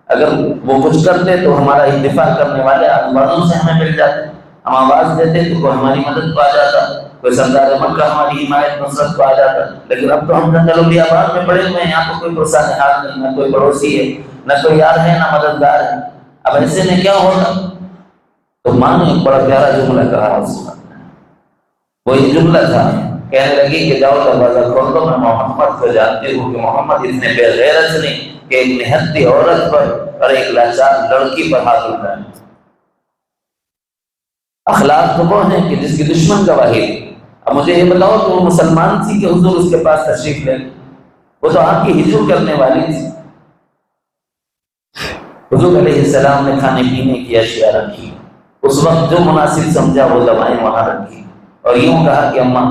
اگر وہ کچھ کرتے تو ہمارا دفاع کرنے والے آدمانوں سے ہمیں مل جاتے، ہم آواز دیتے تو کوئی ہماری مدد کو آ جاتا، کوئی سردار مکہ ہماری حمایت نصرت کو آ جاتا۔ لیکن اب تو ہم جنگل و بیابان میں پڑے ہوئے ہیں، یہاں تو کوئی پرسان حال نہیں، نہ کوئی پڑوسی ہے، نہ کوئی یار ہے، نہ مددگار ہے، اب ایسے میں کیا ہوگا؟ تو ماں نے ایک بڑا پیارا جملہ کہا، وہی جملہ تھا، کہنے لگی کہ جاؤ دروازہ کھول دو، میں محمد کو جانتی ہوں کہ محمد اتنے بے غیرت نہیں کہ ایک نہتی عورت پر اور ایک لاچار لڑکی پر ہاتھ اٹھائے۔ اخلاق تو وہ ہیں کہ جس کی دشمن گواہی دی۔ اب مجھے یہ بتاؤ کہ وہ مسلمان تھی کہ حضور اس کے پاس تشریف لے؟ وہ تو آپ کی ہجو کرنے والی تھی۔ حضور علیہ السلام نے کھانے پینے کی اشیاء رکھی، اس وقت جو مناسب سمجھا وہ دوائیں وہاں رکھی، اور یوں کہا کہ اماں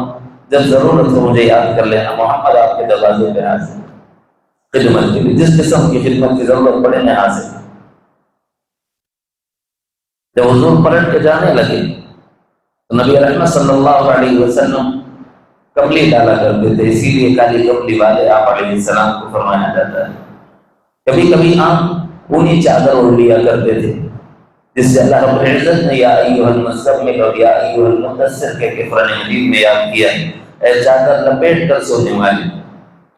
جب ضرورت ہو مجھے یاد کر لینا، محمد آپ کے دروازے پہ حاضر، خدمت کے لیے جس قسم کی خدمت کی ضرورت پڑے میں حاضر۔ جب حضور پلٹ کے جانے لگے تو نبی رحمت صلی اللہ علیہ وسلم کملی ڈالا کرتے تھے، اسی لیے کالی کملی والے آپ علیہ السلام کو فرمایا جاتا ہے۔ کبھی کبھی آپ اونی چادر اوڑھ لیا کرتے تھے، جس سے اللہ رب العزت نے یا ایھا المزمل اور یا ایھا المدثر کے قرآن مجید میں یاد کیا، اے چادر لپیٹ کر سونے والے،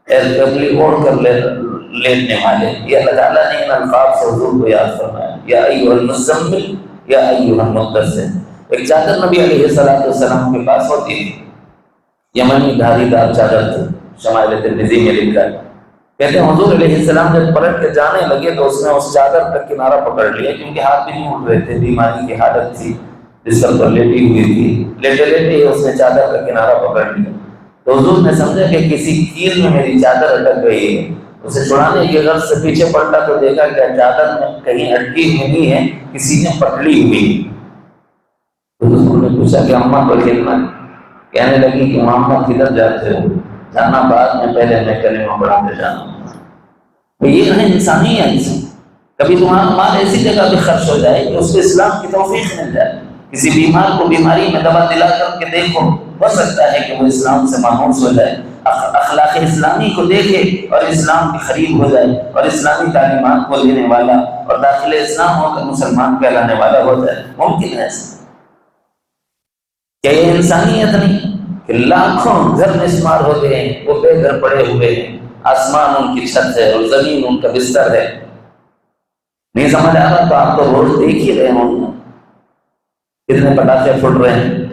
اے کملی اوڑھ کر لیٹنے والے۔ یہ اللہ تعالیٰ نے ان الفاظ سے حضور کو یاد فرمایا، یا ایھا المزمل یا ایھا المدثر۔ ایک چادر نبی علیہ السلام کے پاس ہوتی تھی، یمنی دھاری دار چادر تھی، شمائل ترمذی میں لکھا ہے۔ کہتے ہیں حضور علیہ السلام جب پلٹ کے جانے لگے تو اس نے اس چادر کا کنارہ پکڑ لیا، کیونکہ ہاتھ بھی نہیں اٹھ رہے تھے، بیماری کی حالت تھی، بستر پر لیٹی ہوئی تھی، لیٹے لیٹے اس نے چادر کا کنارہ پکڑ لیا۔ تو حضور نے سمجھا کہ کسی کیل میں میری چادر اٹک گئی ہے، اسے چھڑانے کے غرض سے پیچھے پلٹا تو دیکھا کہ چادر میں کہیں اٹکی نہیں ہے، کسی نے پکڑی ہوئی۔ تو حضور نے پوچھا کہ اماں کو کھیلنا، کہنے لگی کہ محمد کدھر جاتے ہو؟ جانا بعد میں، پہلے میں کلمہ پڑھاتے جانا۔ یہ ہے انسانیت۔ کبھی تمہارا مال ایسی جگہ پہ خرچ ہو جائے کہ اس کو اسلام کی توفیق مل جائے۔ کسی بیمار کو بیماری میں دوا دلا کر کے دیکھو، ہو سکتا ہے کہ وہ اسلام سے مانوس ہو جائے، اخلاق اسلامی کو دیکھے اور اسلام کے قریب ہو جائے، اور اسلامی تعلیمات کو لینے والا اور داخل اسلام ہو کر مسلمان کہلانے والا ہو جائے۔ ممکن ہے ایسا؟ کیا یہ انسانیت نہیں کہ لاکھوں گھر مسمار ہو گئے ہیں، وہ بے گھر پڑے ہوئے ہیں، آسمان ان کی چھت ہے اور زمین ان کا بستر ہے؟ نہیں سمجھ آ رہا تو آپ تو روز دیکھ ہی رہے ہوں، کتنے پٹاخے پھٹ رہے ہیں،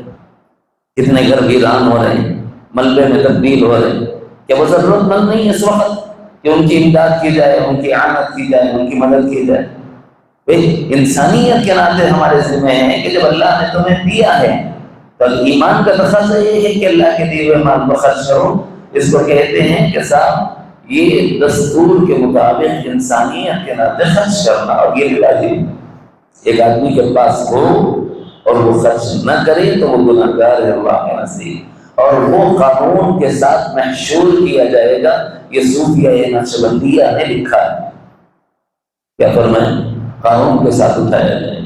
کتنے گھر ویران ہو رہے ہیں، ملبے میں تبدیل ہو رہے ہیں۔ کیا وہ ضرورت مند نہیں ہے اس وقت کہ ان کی امداد کی جائے، ان کی اعانت کی جائے، ان کی مدد کی جائے؟ انسانیت کے ناطے ہمارے ذمہ ہے کہ جب اللہ نے تمہیں دیا ہے تو ایمان کا تقاضا یہ ہے کہ اللہ کے دیے ہوئے مال کو خرچ کرو۔ اس کو کہتے ہیں کہ صاحب یہ دستور کے مطابق انسانیت کے ناطے خرچ کرنا، اور یہ لازم۔ ایک آدمی کے پاس ہو اور وہ خرچ نہ کرے تو وہ گناہگار ہے اللہ کے نزدیک، اور وہ قانون کے ساتھ محشور کیا جائے گا۔ یہ صوفیہ نقشبندیہ نے لکھا ہے، کیا فرمائیں؟ قانون کے ساتھ اٹھایا جائے۔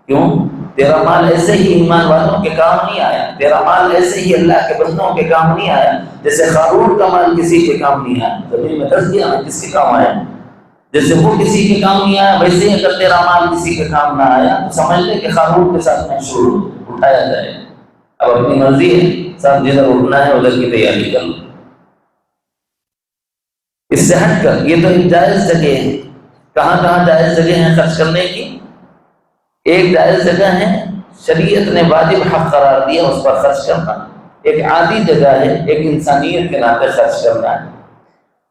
کیوں؟ تیرا مال ایسے ہی ایمان والوں کے کام نہیں آیا، تیرا مال ایسے ہی اللہ کے بندوں کے کام نہیں آیا، جیسے قارون کا مال کسی کے کام نہیں آیا۔ زمین میں دس دیا کس کے کام آیا؟ جیسے وہ کسی کے کام نہیں آیا، ویسے ہی اگر تیرا مال کسی کے کام نہ آیا تو سمجھ لے کہ قارون کے ساتھ محشور اٹھایا جائے۔ اب اپنی مرضی ہے، سب جدھر اٹھنا ہے ادھر کی تیاری کر لو۔ اس سے ہٹ کر یہ تو ایک جائز جگہ ہے۔ کہاں کہاں جائز جگہ ہیں خرچ کرنے کی؟ ایک جائز جگہ ہے شریعت نے واجب حق قرار دیا اس پر خرچ کرنا، ایک عادی جگہ ہے، ایک انسانیت کے ناطے خرچ کرنا ہے۔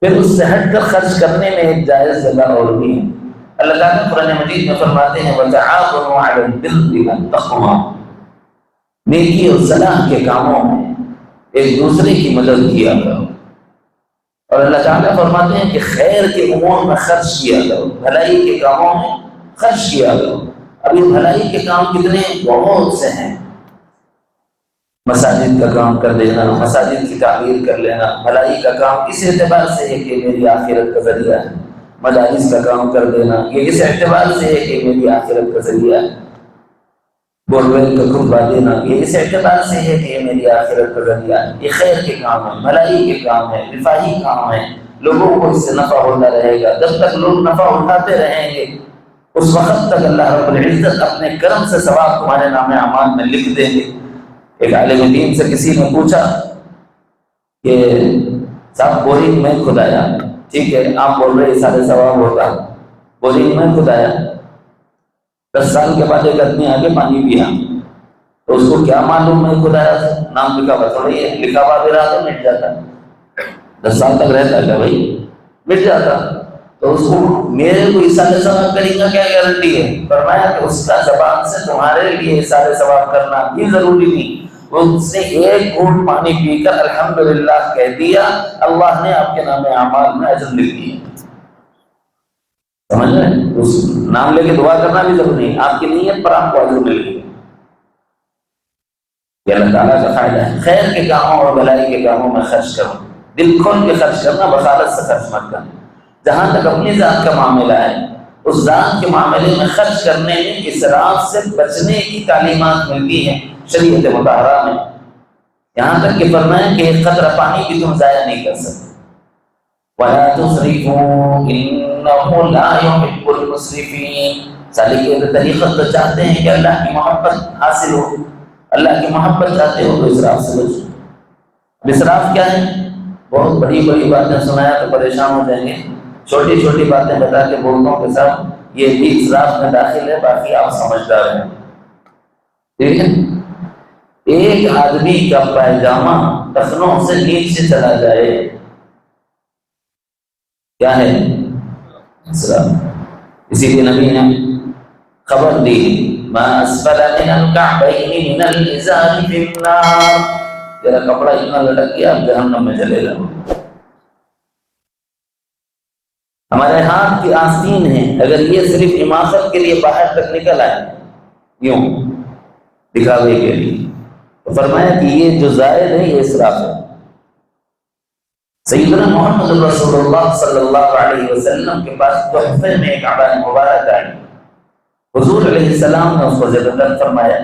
پھر اس سے ہٹ کر خرچ کرنے میں ایک جائز جگہ اور بھی ہے۔ اللہ تعالیٰ قرآن مجید میں فرماتے ہیں وَتَعَاوَنُوا عَلَى الْبِرِّ وَالتَّقْوَىٰ، نیکی اور صلاح کے کاموں میں ایک دوسرے کی مدد کیا کرو۔ اور اللہ تعالیٰ فرماتے ہیں کہ خیر کے امور میں خرچ کیا کرو، بھلائی کے کاموں میں خرچ کیا کرو۔ اب یہ بھلائی کے کام کتنے بہت سے ہیں۔ مساجد کا کام کر دینا، مساجد کی تعمیر کر لینا بھلائی کا کام اس اعتبار سے ہے کہ میری آخرت کا ذریعہ ہے۔ مدارس کا کام کر دینا یہ اس اعتبار سے ہے کہ میری آخرت کا ذریعہ ہے۔ بولویل کا کھلوا دینا یہ اس اعتبار سے ہے کہ یہ میری آخرت کا ذریعہ ہے۔ یہ خیر کے کام ہے، بھلائی کے کام ہے، رفاہی کام ہے، لوگوں کو اس سے نفع ہوتا رہے گا۔ جب تک لوگ نفع اٹھاتے رہیں گے اس وقت تک اللہ رب العزت اپنے کرم سے ثواب تمہارے نام اعمال میں لکھ دیں گے۔ ایک عالم دین سے کسی نے پوچھا کہ صاحب بورنگ میں کھدایا، ٹھیک ہے آپ بول رہے سارے ثواب ہوگا، بورنگ میں کھدایا، 10 سال کے بعد ایک آدمی آگے پانی پیا تو اس کو کیا معلوم ہے کھدایا سے؟ نام لکھا ہوا تھوڑی ہے، لکھا ہوا بھی رہا تو مٹ جاتا، 10 سال تک رہتا کیا بھائی؟ مٹ جاتا۔ تو اس کو میرے کو اِسارے ثواب کریں گا کیا گارنٹی ہے؟ فرمایا کہ اس کا زبان سے تمہارے لیے اِسارے ثواب کرنا بھی ضروری نہیں۔ اس نے ایک گھونٹ پانی پی کر الحمدللہ کہہ دیا، اللہ نے آپ کے نام اعمال میں اجر لکھ دیا۔ سمجھ رہے ہیں؟ اس نام لے کے دعا کرنا بھی ضروری نہیں، آپ کی نیت پر آپ کو اجر مل گئی۔ یہ اللہ تعالیٰ کا فائدہ ہے۔ خیر کے کاموں اور بھلائی کے کاموں میں خرچ کرو، دل کھول کے خرچ کرنا، بخالت سے خرچ مت کرنا۔ جہاں تک اپنی ذات کا معاملہ ہے اس ذات کے معاملے میں خرچ کرنے میں اسراف سے بچنے کی تعلیمات ملتی ہیں شریعت مطہرہ میں، یہاں تک کہ فرمایا کہ ایک قطرہ پانی بھی تم ضائع نہیں کر سکتے۔ وَلَا تُسْرِفُوا إِنَّهُ لَا يُحِبُّ الْمُسْرِفِينَ۔ سالک طریقت تو چاہتے ہیں کہ اللہ کی محبت حاصل ہو، اللہ کی محبت چاہتے ہو تو اسراف سے بچو۔ اسراف کیا ہے؟ بہت بڑی بڑی باتیں سنایا تو پریشان ہو جائیں گے، چھوٹی چھوٹی باتیں بتا کے بولتا ہوں کہ صاحب یہ بھی اسراف میں داخل ہے، باقی آپ سمجھدار ہیں، ٹھیک ہے؟ ایک آدمی کا پائجامہ ٹخنوں سے نیچے چلا جائے کیا ہے؟ اسراف۔ اسی لیے نبی نے خبر دی ما اسفل من الكعبین من الازار فی النار، تیرا کپڑا اتنا لٹک گیا اب جہنم میں چلے گا۔ ہمارے ہاتھ کی آستین ہے، اگر یہ صرف حماقت کے لیے باہر تک نکل آئے، یوں دکھاوے کے لیے، تو فرمایا کہ یہ جو زائد ہے یہ اسراف ہے۔ سیدنا محمد رسول اللہ صلی اللہ علیہ وسلم کے پاس تحفے میں ایک عباء مبارک آئی، حضور علیہ السلام نے اس کو زبردست فرمایا،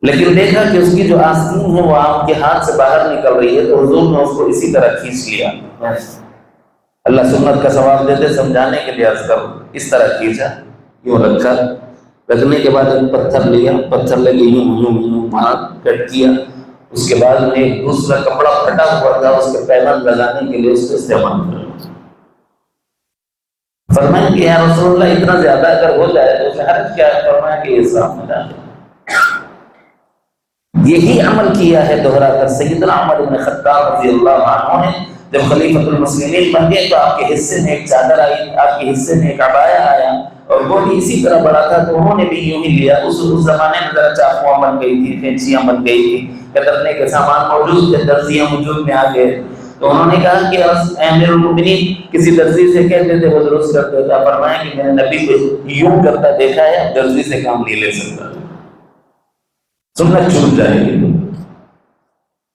لیکن دیکھا کہ اس کی جو آستین ہے وہ آپ کے ہاتھ سے باہر نکل رہی ہے، تو حضور نے اس کو اسی طرح کھینچ لیا۔ اللہ سنت کا ثواب دیتے سمجھانے کے لیے عرض کروں، اس طرح کھینچا، یوں رکھا، رکھنے کے بعد ایک پتھر لیا، پتھر لگے یوں یوں یوں وہاں کٹ کیا، اس کے بعد میں ایک دوسرا کپڑا پھٹا ہوا تھا، اس کے پیبند لگانے کے لیے اس کو استعمال کیا۔ فرمایا کہ یا رسول اللہ اتنا زیادہ اگر ہو جائے تو حرج کیا ہے؟ فرمایا کہ یہ اسراف میں داخل۔ یہی عمل کیا ہے دہرا کر سیدنا عمر بن خطاب رضی اللہ عنہ نے، جب خلیفۃ المسلمین بن گئے تو آپ کے حصے میں ایک چادر آئی، آپ کے حصے میں ایک عبایا آیا، اور وہ بھی اسی طرح بڑا تھا، تو انہوں نے بھی یوں ہی لیا۔ اس زمانے میں ذرا چاقویاں بن گئی تھی، پھینچیاں بن گئی تھی، کترنے کے سامان موجود تھے، درزیاں وجود میں آ گئے، تو انہوں نے کہا کہ اے امیر المؤمنین، کسی درزی سے کہتے تھے وہ درست کرتے تھا۔ فرمایا کہ میں نے نبی کو یوں کرتا دیکھا ہے، درزی سے کام نہیں لے سکتا، سنت چھوٹ جائے گی۔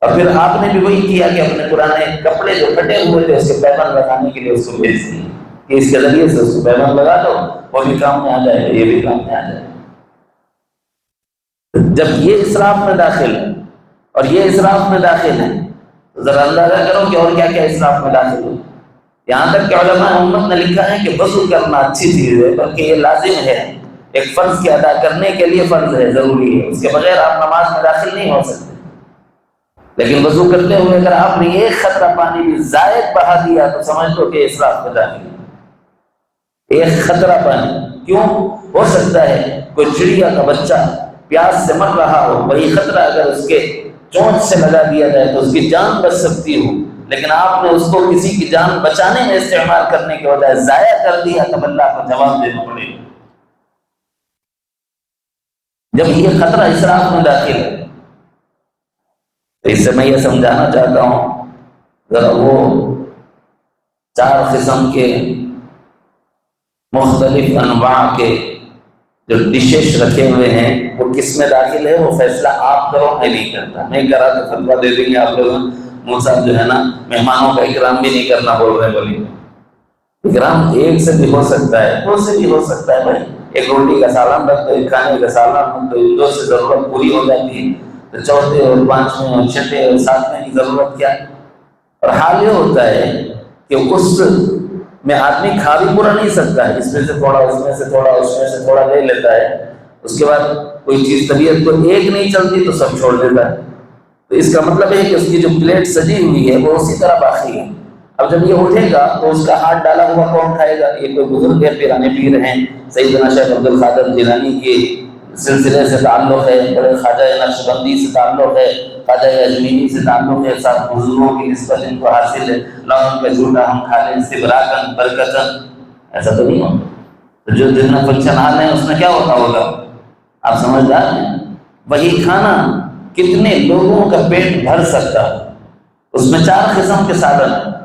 اور پھر آپ نے بھی وہی کیا کہ اپنے پرانے کپڑے جو پھٹے ہوئے تھے اس کے پیبند لگانے کے لیے اس کو بھیج دیا کہ اس کے ذریعے سے اس کو پیبند لگا دو، وہ بھی کام میں آ جائے گا، یہ بھی کام میں آ جائے گا۔ جب یہ اسراف میں داخل ہے اور یہ اسراف میں داخل ہے تو ذرا اندازہ کرو کہ اور کیا کیا اسراف میں داخل ہے۔ یہاں تک کہ علماء امت نے لکھا ہے کہ وضو کرنا اچھی چیز ہے، بلکہ یہ لازم ہے، ایک فرض کے ادا کرنے کے لیے فرض ہے، ضروری ہے، اس کے بغیر آپ نماز میں داخل نہیں ہو سکتے۔ لیکن وضو کرتے ہوئے اگر آپ نے ایک خطرہ پانی بھی زائد بہا دیا تو سمجھ لو کہ اسراف میں داخل ہے۔ ایک خطرہ پانی، کیوں؟ ہو سکتا ہے کوئی چڑیا کا بچہ پیاس سے مر رہا ہو، وہی خطرہ اگر اس کے چونچ سے لگا دیا جائے تو اس کی جان بچ سکتی ہو، لیکن آپ نے اس کو کسی کی جان بچانے میں استعمال کرنے کے بجائے ضائع کر دیا، تب اللہ کو جواب دینا پڑے گا۔ جب یہ خطرہ اسراف میں داخل ہے تو اس سے میں یہ سمجھانا چاہتا ہوں، ذرا وہ 4 قسم کے مختلف انواع کے جو ڈشز رکھے ہوئے ہیں وہ کس میں داخل ہے، وہ فیصلہ آپ کرو، میں نہیں کرتا۔ میں کرا تو فتویٰ دے دیں گے آپ لوگ، مول صاحب جو ہے نا مہمانوں کا اکرام بھی نہیں کرنا بول رہے، بولیے اکرام ایک سے بھی ہو سکتا ہے، 2 سے بھی ہو سکتا ہے، بھائی ایک روٹی کا سالن رکھ دو، ایک کھانے کا سالن رکھ دو، 2 سے ضرورت پوری ہو جاتی ہے، تو 4تھے اور 5ویں اور 6تھے اور 7ویں کی ضرورت کیا؟ اور حال یہ ہوتا ہے کہ اس میں آدمی کھا بھی پورا نہیں سکتا ہے، اس میں سے تھوڑا، اس میں سے تھوڑا، اس میں سے تھوڑا لے لیتا ہے، اس کے بعد کوئی چیز طبیعت کو ایک نہیں چلتی تو سب چھوڑ دیتا ہے، تو اس کا مطلب ہے کہ اس کی جو پلیٹ سجی ہوئی ہے وہ اسی طرح باقی ہے۔ اب جب یہ اٹھے گا تو اس کا ہاتھ ڈالا ہوا کون کھائے گا؟ یہ کوئی بزرگ ہے، پیرانے پیر ہیں، سیدنا شیخ عبد القادر جیلانی کے سلسلے سے تعلق ہے، بڑے خواجہ نقشبندی سے تعلق ہے، خواجہ اجمیری سے تعلق ہے، ساتھ بزرگوں کی نسبت ان کو حاصل ہے، لون کا جھوٹا ہم کھا لیں استبراکن برکتن، ایسا تو نہیں ہوتا۔ تو جو جتنا فنکشن حال ہے اس میں کیا ہوتا ہوگا؟ آپ سمجھدار ہیں؟ وہی کھانا کتنے لوگوں کا پیٹ بھر سکتا ہے؟ اس میں 4 قسم کے سالن ہیں،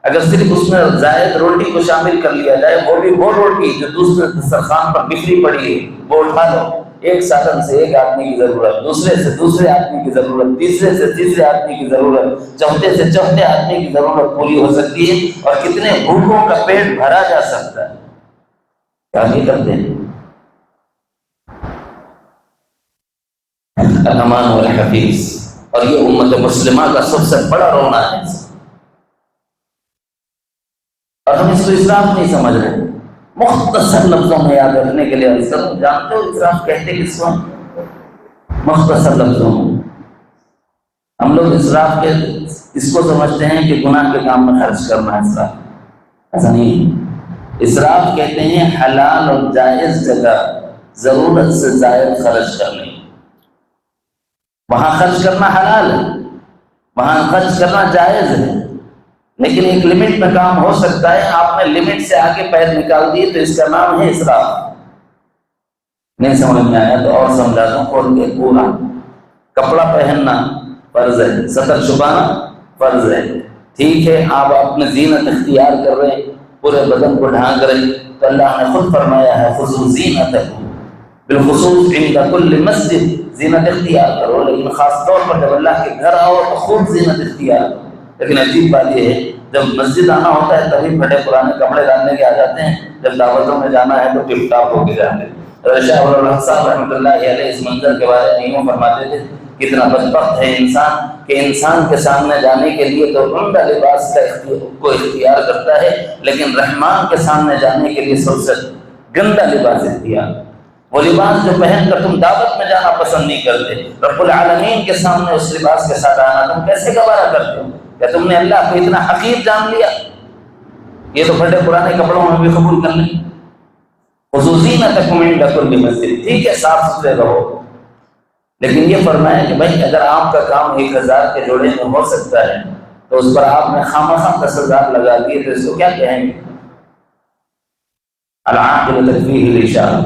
اگر صرف اس میں زائد روٹی کو شامل کر لیا جائے، وہ بھی وہ روٹی جو دوسرے دسترخوان پر بکھری پڑی ہے وہ اٹھا لو، ایک سالن سے ایک آدمی کی ضرورت، دوسرے سے دوسرے آدمی کی ضرورت، تیسرے سے تیسرے آدمی کی ضرورت، چوتھے سے چوتھے آدمی کی ضرورت پوری ہو سکتی ہے، اور کتنے بھوکوں کا پیٹ بھرا جا سکتا ہے۔ کیا نہیں کرتے ہیں؟ الامان والحفیظ، اور یہ امت مسلمہ کا سب سے بڑا رونا ہے، اور ہم اس کو اسراف نہیں سمجھ رہے۔ مختصر لفظوں میں یاد رکھنے کے لیے جانتے ہو اسراف کہتے کس کو؟ مختصر لفظوں میں ہم لوگ اسراف کے اس کو سمجھتے ہیں کہ گناہ کے کام میں خرچ کرنا ہے اسراف، ایسا نہیں۔ اسراف کہتے ہیں حلال اور جائز جگہ ضرورت سے زائد خرچ کرنے، وہاں خرچ کرنا حلال ہے، وہاں خرچ کرنا جائز ہے، لیکن ایک لمٹ میں کام ہو سکتا ہے، آپ نے لمٹ سے آگے پیر نکال دیے تو اس کا نام ہے اسراف۔ نہیں سمجھ میں آیا تو اور سمجھا دوں کھول کے پورا۔ کپڑا پہننا فرض ہے، سطر چھپانا فرض ہے، ٹھیک ہے، آپ اپنے زینت اختیار کر رہے ہیں، پورے بدن کو ڈھانک رہی، تو اللہ نے خود فرمایا ہے خذوا زینتکم، بالخصوص عند کل مسجد زینت اختیار کرو، لیکن خاص طور پر جب اللہ کے گھر آؤ تو خود زینت اختیار کرو۔ لیکن عجیب بات یہ ہے جب مسجد آنا ہوتا ہے تبھی پھٹے پرانے کپڑے ڈالنے کے آ جاتے ہیں، جب دعوتوں میں جانا ہے تو ٹپ ٹاپ ہو کے جاتے ہیں۔ شاہ ولی اللہ صاحب رحمۃ اللہ علیہ اس منظر کے بارے میں یوں فرماتے تھے، کتنا بدبخت ہے انسان کہ انسان کے سامنے جانے کے لیے تو عمدہ لباس کو اختیار کرتا ہے، لیکن رحمان کے سامنے جانے کے لیے سب سے گندا لباس اختیار، وہ لباس جو پہن کر تم دعوت میں جانا پسند نہیں کرتے، رب العالمین کے سامنے اس لباس کے ساتھ آنا تم کیسے گوارا کرتے ہو؟ کیا تم نے اللہ کو اتنا حقیر جان لیا؟ یہ تو پھٹے پرانے کپڑوں میں بھی قبول کر لیں۔ خذوا زینتکم عند کل مسجد، ٹھیک ہے صاف ستھرے رہو، لیکن یہ فرمایا کہ بھائی اگر آپ کا کام 1000 کے جوڑے میں ہو سکتا ہے تو اس پر آپ نے خامخواہ 10,000 لگا دیے تو اس کو کیا کہیں گے؟ العاقل تکفیہ الاشارہ،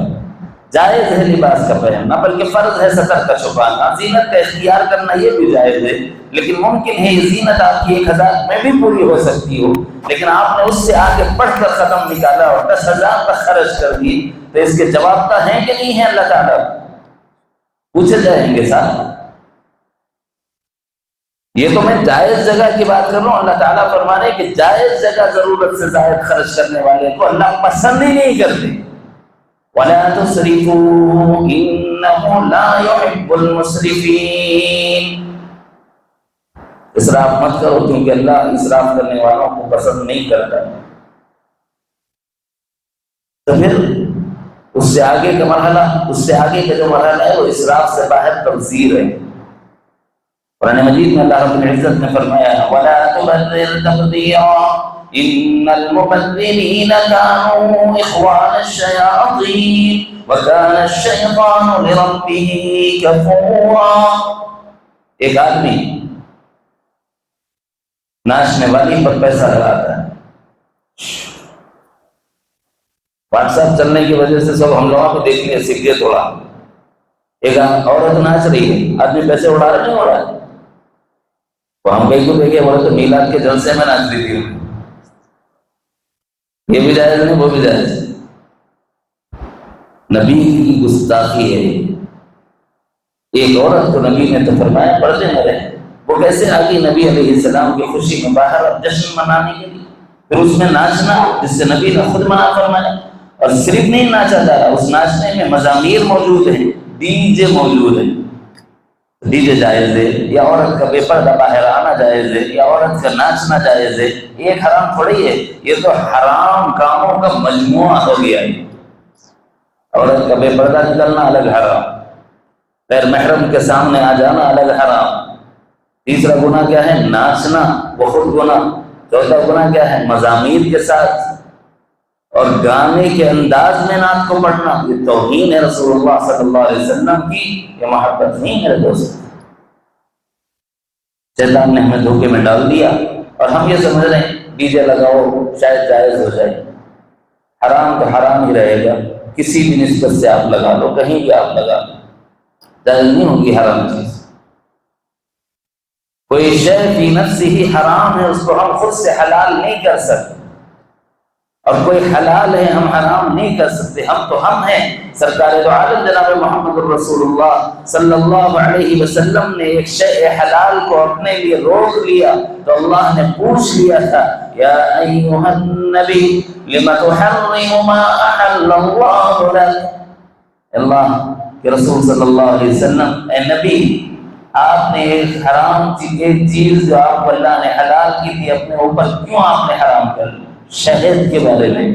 جائز ہے لباس کا پہننا، بلکہ فرض ہے سطر کا چھپانا، زینت کا اختیار کرنا یہ بھی جائز ہے، لیکن ممکن ہے یہ زینت آپ کی 1000 میں بھی پوری ہو سکتی ہو، لیکن آپ نے اس سے آگے بڑھ کر ختم نکالا اور 10,000 تک خرچ کر دی، تو اس کے جواب تو ہیں کہ نہیں ہیں؟ اللہ تعالیٰ پوچھے جائیں گے صاحب۔ یہ تو میں جائز جگہ کی بات کر رہا ہوں، اللہ تعالیٰ فرما رہے کہ جائز جگہ ضرورت سے زائد خرچ کرنے والے کو اللہ پسند ہی نہیں کرتے۔ وَلَا تُسْرِفُوا إِنَّهُ لَا يُحِبُّ الْمُسْرِفِينَ، اسراف مت کرو کیونکہ اللہ اسراف کرنے والوں کو پسند نہیں کرتا۔ تو پھر اس سے آگے کا مرحلہ، اس سے آگے کا جو مرحلہ ہے وہ اسراف سے باہر تبذیر ہے۔ قرآن مجید میں اللہ رب العزت نے فرمایا ہے وَلَا تُبَذِّرْ تَبْذِيرًا إِنَّ الْمُبَذِّرِينَ كَانُوا إِخْوَانَ الشَّيَاطِينِ وَكَانَ الشَّيْطَانُ لِرَبِّهِ كَفُورًا۔ ایک آدمی ناچنے والی پر پیسہ لگاتا ہے، واٹس ایپ چلنے کی وجہ سے سب ہم لوگوں کو دیکھ لیا سیکھ گئے تھوڑا، ایک عورت ناچ رہی ہے، آدمی پیسے اڑا رہے نہیں ہو رہا ہے، تو ہم کہیں کو دیکھے بولے تو میلاد کے جلسے میں ناچ رہی تھی، یہ بھی جائز نہیں وہ بھی جائز، نبی کی گستاخی ہے۔ ایک عورت کو نبی نے تو فرمایا پردے میں رہے، وہ کیسے آگئی نبی علیہ السلام کی خوشی میں باہر جشن منانے کے لیے، پھر اس میں ناچنا جس سے نبی نے خود منع فرمایا، اور صرف نہیں ناچا جا رہا، اس ناچنے میں مزامیر موجود ہیں، ڈی جے موجود ہیں، ڈی جے جائز ہے، یا عورت کا بے پردہ باہر آنا جائز ہے، یا عورت کا ناچنا جائز ہے، ایک حرام تھوڑی ہے، یہ تو حرام کاموں کا مجموعہ ہو گیا ہے۔ عورت کا بے پردہ نکلنا الگ حرام، غیر محرم کے سامنے آ جانا الگ حرام، تیسرا گناہ کیا ہے؟ ناچنا، وہ خود گناہ، چوتھا گناہ کیا ہے؟ مزامیر کے ساتھ اور گانے کے انداز میں نعت کو پڑھنا، یہ توہین ہے رسول اللہ صلی اللہ علیہ وسلم کی، یہ محبت نہیں ہے دوست۔ شیطان نے ہمیں دھوکے میں ڈال دیا اور ہم یہ سمجھ رہے ہیں ڈی جے لگاؤ شاید جائز ہو جائے، حرام تو حرام ہی رہے گا، کسی بھی نسبت سے آپ لگا لو، کہیں بھی آپ لگا لو، جائز نہیں ہوگی حرام چیز۔ کوئی شے فی نفسی ہی حرام ہے، اس کو ہم خود سے حلال نہیں کر سکتے، اور کوئی حلال ہے ہم حرام نہیں کر سکتے، ہم تو ہم ہیں۔ سرکار دو عالم جناب محمد الرسول اللہ صلی اللہ علیہ وسلم نے ایک شے حلال کو اپنے لیے روک لیا تو اللہ نے پوچھ لیا تھا یا ایھا النبی لم تحرم ما احل اللہ لک، اللہ کے رسول صلی اللہ علیہ وسلم اے نبی آپ نے ایک حرام چیز جو آپ کو اللہ نے حلال کی تھی اپنے اوپر کیوں آپ نے حرام کر لی؟ شہد کے بارے میں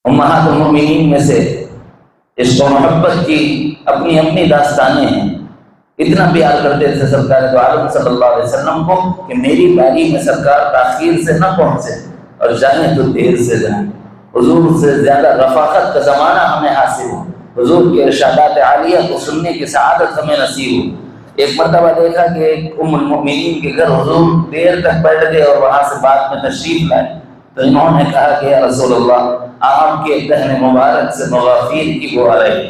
امہات المؤمنین میں سے عشق و محبت کی اپنی اپنی داستانیں ہیں، اتنا پیار کرتے تھے سرکار دو عالم صلی اللہ علیہ وسلم کو کہ میری باری میں سرکار تاخیر سے نہ پہنچے اور جائیں تو دیر سے جائیں، حضور سے زیادہ رفاقت کا زمانہ ہمیں حاصل ہو، حضور کے ارشادات عالیہ کو سننے کی سعادت ہمیں نصیب ہو۔ ایک مرتبہ دیکھا کہ ایک ام المؤمنین کے گھر حضور دیر تک بیٹھ گئے اور وہاں سے بعد میں تشریف لائے، تو انہوں نے کہا کہ یا رسول اللہ آپ کے دہن مبارک سے مغافیر کی بو آ رہی،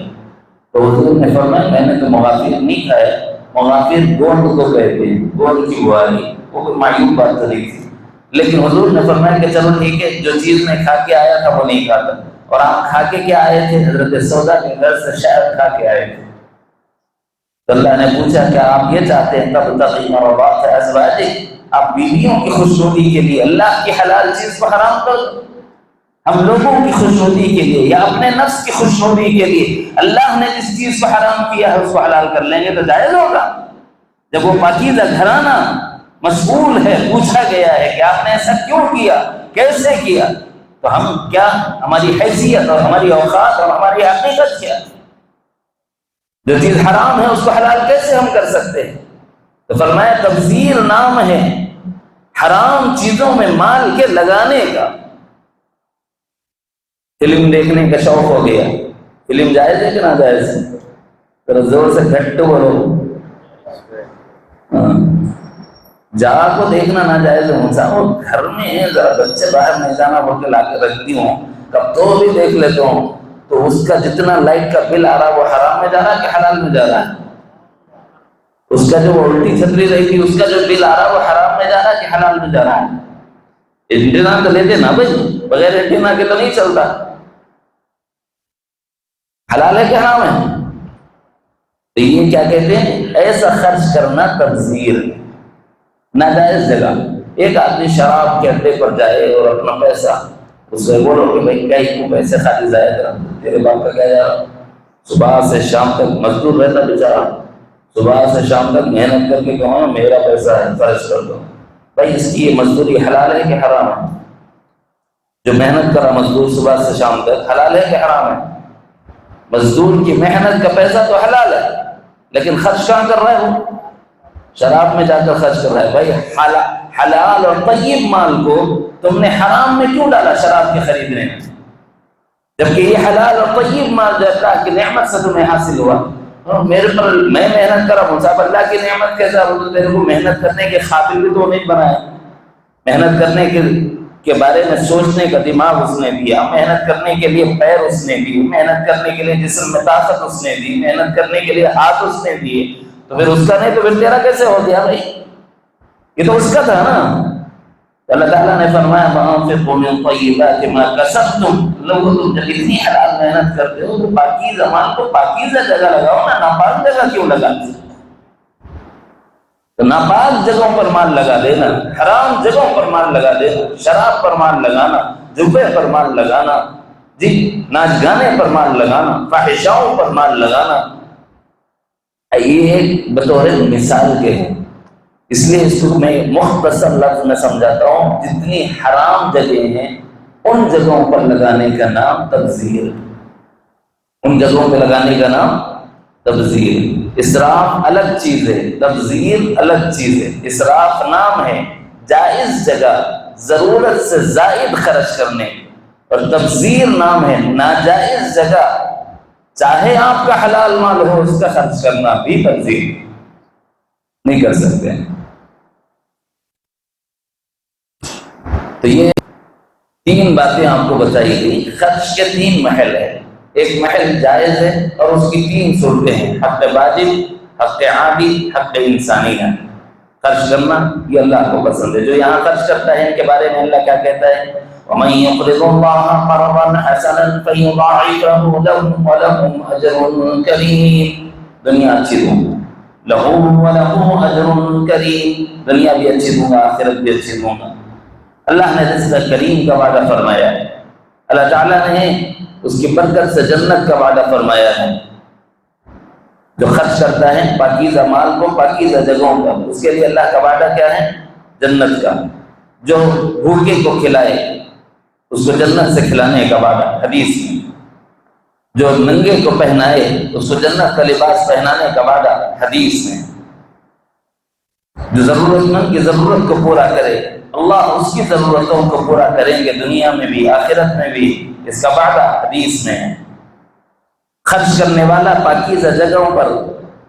تو حضور نے فرمایا میں نے تو مغافیر نہیں کھایا، مغافیر گوند کو کہتے ہیں، گوند کی بو آ رہی، وہ کوئی معیوب بات تو نہیں تھی، لیکن حضور نے فرمایا کہ چلو ٹھیک ہے، جو چیز میں کھا کے آیا تھا وہ نہیں کھاتا۔ اور آپ کھا کے کیا آئے تھے؟ حضرت سودا کے گھر سے شہد کھا کے آئے تھے۔ تو اللہ نے پوچھا کیا آپ یہ چاہتے ہیں تب تقی مرضات ازواجک، آپ بیویوں کی خوشنودی کے لیے اللہ کی حلال چیز کو حرام کر دو؟ ہم لوگوں کی خوشنودی کے لیے یا اپنے نفس کی خوشنودی کے لیے اللہ نے جس چیز کو حرام کیا ہے اس کو حلال کر لیں گے تو جائز ہوگا؟ جب وہ پاکیزہ گھرانہ مسئول ہے، پوچھا گیا ہے کہ آپ نے ایسا کیوں کیا، کیسے کیا، تو ہم کیا، ہماری حیثیت اور ہماری اوقات اور ہماری حقیقت کیا؟ جو چیز حرام ہے اس کو حلال کیسے ہم کر سکتے ہیں؟ تو فرمایا تبذیر نام ہے حرام چیزوں میں مال کے لگانے کا۔ فلم دیکھنے کا شوق ہو گیا، فلم جائز ہے کہ نہ جائز ہے؟ ذرا زور سے گھٹ بولو۔ جا کو دیکھنا ناجائز ہے، وہ گھر میں ذرا بچے باہر نہیں جانا بول کے لا کے رکھتی ہوں، کب تو بھی دیکھ لیتا ہوں، تو اس کا جتنا لائٹ کا بل آ رہا وہ حرام میں جا رہا ہے کہ حلال میں جا رہا ہے؟ اس کا جو الٹی چھتری رہی تھی اس کا جو بل آ رہا وہ حرام میں جا رہا ہے کہ حلال میں جا رہا ہے؟ اینٹینا تو لے دینا بھائی، بغیر اینٹینا کے تو نہیں چلتا۔ حلال ہے کہ حرام ہے؟ تو یہ کیا کہتے ہیں؟ ایسا خرچ کرنا تبذیر، ناجائز جگہ۔ ایک آدمی شراب کے اڈے پر جائے اور اپنا پیسہ اس سے بولو کہ بھائی کیا ہی پیسے خالی ضائع کرا، تیرے باپ کا کیا جا رہا، صبح سے شام تک مزدور رہتا بیچارہ، صبح سے شام تک محنت کر کے کہو میرا پیسہ ہے خرچ کر دو۔ بھائی اس کی یہ مزدوری حلال ہے کہ حرام ہے؟ جو محنت کرا مزدور صبح سے شام تک، حلال ہے کہ حرام ہے؟ مزدور کی محنت کا پیسہ تو حلال ہے، لیکن خرچ کہاں کر رہا ہے؟ وہ شراب میں جا کر خرچ کر رہا ہے۔ بھائی حلال اور طیب مال کو تم نے حرام میں کیوں ڈالا شراب کے خریدنے میں، جبکہ یہ حلال اور طیب مال جو اللہ کی نعمت سے تمہیں حاصل ہوا؟ میرے پر میں محنت کر رہا ہوں، صاحب اللہ کی نعمت کیسا ہو؟ تو تیرے کو محنت کرنے کے قابل بھی تو نہیں بنایا، محنت کرنے کے بارے میں سوچنے کا دماغ اس نے دیا، محنت کرنے کے لیے پیر اس نے دیے، محنت کرنے کے لیے جسم میں طاقت اس نے دی، محنت کرنے کے لیے ہاتھ اس نے دیے، تو پھر اس کا نہیں تو پھر تیرا کیسے ہو گیا بھائی؟ یہ تو اس کا تھا نا۔ اللہ تعالیٰ نے فرمایا وَأَنفِقُوا مِن طَيِّبَاتِ مَا كَسَبْتُمْ، لوگوں تم جب اتنی حلال محنت کرتے ہو تو پاکیزہ مال کو پاکیزہ جگہ لگاؤ نا، ناپاک جگہ کیوں لگاتے؟ تو ناپاک جگہوں پر مال لگا دینا، حرام جگہوں پر مال لگا دینا، شراب پر مال لگانا، جبے پر مال لگانا، جی ناچ گانے پر مال لگانا، فاحشاؤں پر مال لگانا، یہ بطور مثال کے ہیں، اس لیے اس کو میں مختصر لفظ میں سمجھاتا ہوں۔ جتنی حرام جگہیں ہیں ان جگہوں پر لگانے کا نام تبذیر، ان جگہوں پہ لگانے کا نام تبذیر۔ اسراف الگ چیز ہے، تبذیر الگ چیز ہے۔ اسراف نام ہے جائز جگہ ضرورت سے زائد خرچ کرنے، اور تبذیر نام ہے ناجائز جگہ چاہے آپ کا حلال مال ہو اس کا خرچ کرنا بھی تبذیر نہیں کر سکتے۔ تو یہ تین باتیں آپ کو بتائی گئی۔ خرچ کے تین محل ہیں، ایک محل جائز ہے اور اس کی تین صورتیں ہیں، حق واجب، حق عادی، حق انسانی ہے۔ خرچ کرنا یہ اللہ کو پسند ہے۔ جو یہاں خرچ کرتا ہے ان کے بارے میں اللہ کیا کہتا ہے؟ وَمَن يَقْرِضِ اللَّهَ قَرْضًا حَسَنًا فَيُضَاعِفَهُ لَهُ وَلَهُ أَجْرٌ كَرِيمٌ۔ دنیا اچھی دوں گا، لَهُ وَلَهُ أَجْرٌ كَرِيمٌ، دنیا بھی اچھی دوں گا، آخرت بھی اچھی دوں گا۔ اللہ نے رزق کریم کا وعدہ فرمایا ہے، اللہ تعالیٰ نے اس کی برکت سے جنت کا وعدہ فرمایا ہے۔ جو خرچ کرتا ہے پاکیزہ مال کو پاکیزہ جگہوں پر، اس کے لیے اللہ کا وعدہ کیا ہے؟ جنت کا۔ جو بھوکے کو کھلائے اس کو جنت سے کھلانے کا وعدہ حدیث میں۔ جو ننگے کو پہنائے اس کو جنت کا لباس پہنانے کا وعدہ حدیث میں۔ جو ضرورت مند کی ضرورت کو پورا کرے اللہ اس کی ضرورتوں کو پورا کریں گے، دنیا میں بھی آخرت میں بھی، اس کا وعدہ حدیث میں ہے۔ خرچ کرنے والا پاکیزہ جگہوں پر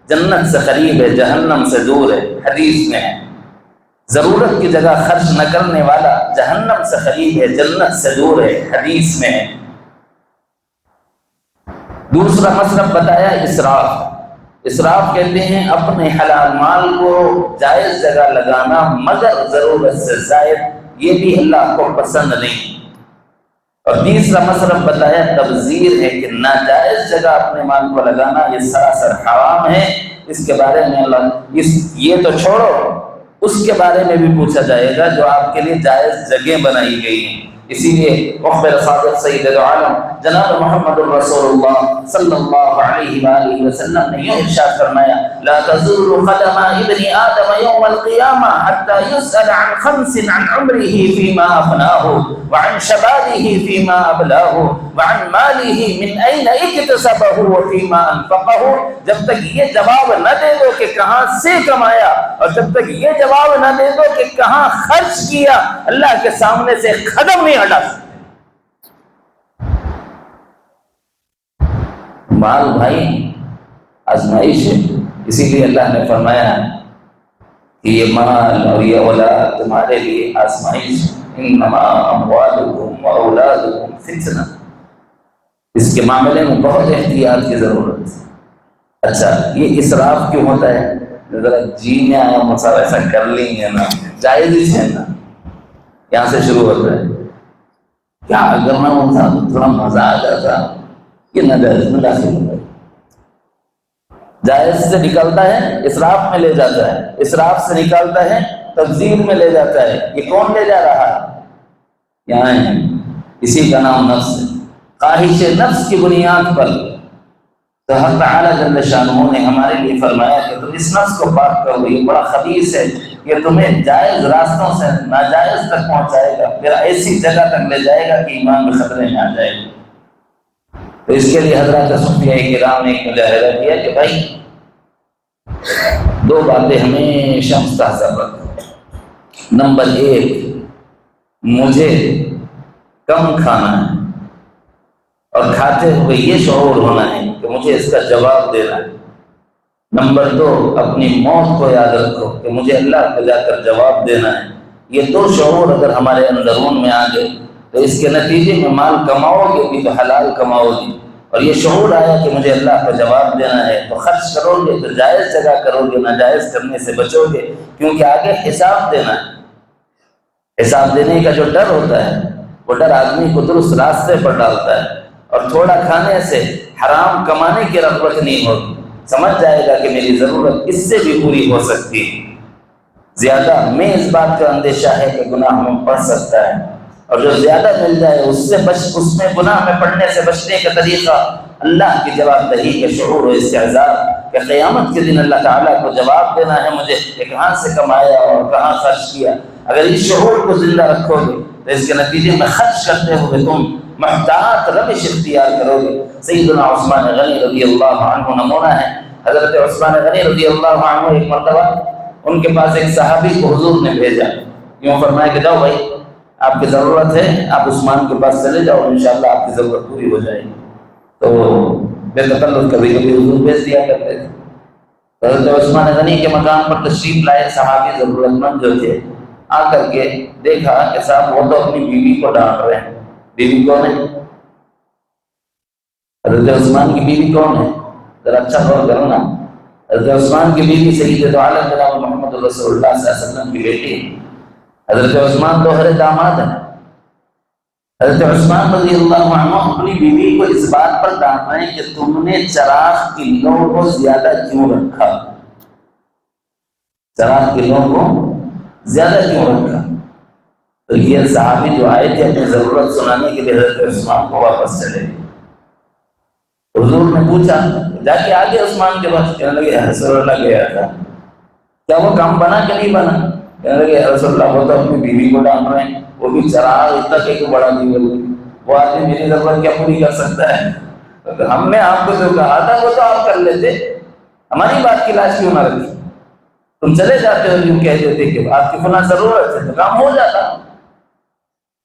جنت سے قریب ہے، جہنم سے دور ہے، حدیث میں ہے۔ ضرورت کی جگہ خرچ نہ کرنے والا جہنم سے قریب ہے، جنت سے دور ہے، حدیث میں ہے۔ دوسرا مطلب بتایا اسراف۔ اسراف کہتے ہیں اپنے حلال مال کو جائز جگہ لگانا مگر ضرورت سے زائد یہ بھی اللہ کو پسند نہیں۔ اور تیسرا مصرف بتایا تبذیر ہے کہ ناجائز جگہ اپنے مال کو لگانا یہ سراسر حرام ہے۔ اس کے بارے میں اللہ یہ تو چھوڑو، اس کے بارے میں بھی پوچھا جائے گا جو آپ کے لیے جائز جگہ بنائی گئی ہیں۔ اسی لیے مخبر صادق سید العالم جناب محمد الرسول اللہ صلی اللہ علیہ وآلہ وسلم نے یہ ارشاد فرمایا لا تزول قدم ابن آدم يوم القيامة حتى يسأل عن خمس عن عمره فيما أفناه وعن شبابه فيما أبلاه وعن ماله من أين اكتسبه وفيما أنفقه۔ جب تک یہ جواب نہ دے دو کہ کہاں سے کمایا، اور جب تک یہ جواب نہ دے دو کہ کہاں خرچ کیا، اللہ کے سامنے سے قدم نہیں ہٹا سکتے۔ مال بھائی آزمائش ہے، اسی لیے اللہ نے فرمایا کہ یہ مال اور یہ اولاد تمہارے لیے آزمائش، انما اموالکم واولادکم فتنہ۔ اس کے معاملے میں بہت احتیاط کی ضرورت ہے۔ اچھا یہ اسراف کیوں ہوتا ہے؟ ذرا جی میں آیا مسا ایسا کر لیں گے نا، جائز ہی ہے نا، یہاں سے شروع ہوتا ہے۔ کیا اگر میں ہوتا تو تھوڑا مزہ آ جاتا، یہ ناجائز میں داخل ہوتا ہے۔ جائز سے نکلتا ہے اسراف میں لے جاتا ہے، اسراف سے نکالتا ہے تبذیر میں لے جاتا ہے۔ یہ کون لے جا رہا ہے؟ یہاں ہے، اسی کا نام نفس ہے۔ خواہش نفس کی بنیاد پر تو حق تعالیٰ جل شانہ نے ہمارے لیے فرمایا کہ تم اس نفس کو پاک کرو، یہ بڑا خبیث ہے، یہ تمہیں جائز راستوں سے ناجائز تک پہنچائے گا، پھر ایسی جگہ تک لے جائے گا کہ ایمان میں خطرے میں آ جائے گا۔ تو اس کے لیے حضرات صوفیاء کرام نے ایک مظاہرہ کیا کہ بھائی دو باتیں ہمیشہ مستحضر رکھو۔ نمبر ایک، مجھے کم کھانا ہے، اور کھاتے ہوئے یہ شعور ہونا ہے کہ مجھے اس کا جواب دینا ہے۔ نمبر دو، اپنی موت کو یاد رکھو کہ مجھے اللہ کو جا کر جواب دینا ہے۔ یہ دو شعور اگر ہمارے اندرون میں آ گئے تو اس کے نتیجے میں مال کماؤ گے بھی تو حلال کماؤ گے، اور یہ شعور آیا کہ مجھے اللہ کو جواب دینا ہے تو خرچ کرو گے تو جائز جگہ کرو گے، ناجائز کرنے سے بچو گے، کیونکہ آگے حساب دینا ہے۔ حساب دینے کا جو ڈر ہوتا ہے وہ ڈر آدمی کو درست راستے پر ڈالتا ہے، اور تھوڑا کھانے سے حرام کمانے کی رغبت نہیں ہوگی، سمجھ جائے گا کہ میری ضرورت اس سے بھی پوری ہو سکتی ہے۔ زیادہ میں اس بات کا اندیشہ ہے کہ گناہ میں پڑ سکتا ہے، اور جو زیادہ مل جائے اس میں گناہ میں پڑنے سے بچنے کا طریقہ اللہ کی جواب دہی کے شعور و استعذار کہ قیامت کے دن اللہ تعالیٰ کو جواب دینا ہے مجھے کہ کہاں سے کمایا اور کہاں خرچ کیا۔ اگر اس شعور کو زندہ رکھو گے تو اس کے نتیجے میں خرچ کرتے ہوئے تم محتاط روش اختیار کرو گے۔ سیدنا عثمان غنی رضی اللہ عنہ نمونہ ہے۔ حضرت عثمان غنی رضی اللہ عنہ ایک مرتبہ ان کے پاس ایک صحابی کو حضور نے بھیجا، یوں فرمایا کہ جاؤ بھائی آپ کی ضرورت ہے، آپ عثمان کے پاس چلے جاؤ، انشاءاللہ آپ کی ضرورت پوری ہو جائے گی۔ تو بے تکلف کبھی کبھی حضور بھیج دیا کرتے تھے۔ حضرت عثمان غنی کے مقام پر تشریف لائے صحابی ضرورت مند جو تھے، آ کر کے دیکھا کہ صاحب وہ تو اپنی بیوی کو ڈانٹ رہے ہیں۔ بیوی کون ہے؟ حضرت عثمان کی بیوی کون ہے؟ ذرا اچھا غور کرو نا۔ حضرت عثمان کی بیوی سید عالم جناب محمد رسول اللہ صلی اللہ علیہ وسلم کی بیٹی ہے۔ حضرت عثمان تو ہر داماد ہیں۔ حضرت عثمان رضی اللہ عنہ اپنی بیوی کو اس بات پر ڈانٹ رہے ہیں کہ تم نے چراغ کی لو کو زیادہ کیوں رکھا، چراغ کی لو کو زیادہ کیوں رکھا؟ تو یہ صحابی جو آئے تھے اپنی ضرورت سنانے کے لیے حضرت عثمان کو واپس چلے۔ حضور نے پوچھا، جا کے آگے عثمان کے پاس، کہنے لگے رسول اللہ گیا تھا، کیا وہ کام بنا کہ نہیں بنا؟ کہنے لگے رسول اللہ وہ تو اپنی بیوی کو ڈانٹ رہے ہیں، وہ بھی چراغ اتنا کہ بڑا نہیں ہوگی، وہ آدمی میری ضرورت کیا پوری کر سکتا ہے؟ ہم نے آپ کو جو کہا تھا وہ تو آپ کر لیتے، ہماری بات کی لاش کیوں نہ رکھی؟ تم چلے جاتے ہو یوں کہہ دیتے کہ آپ کی فلاں ضرورت ہے تو کام ہو جاتا۔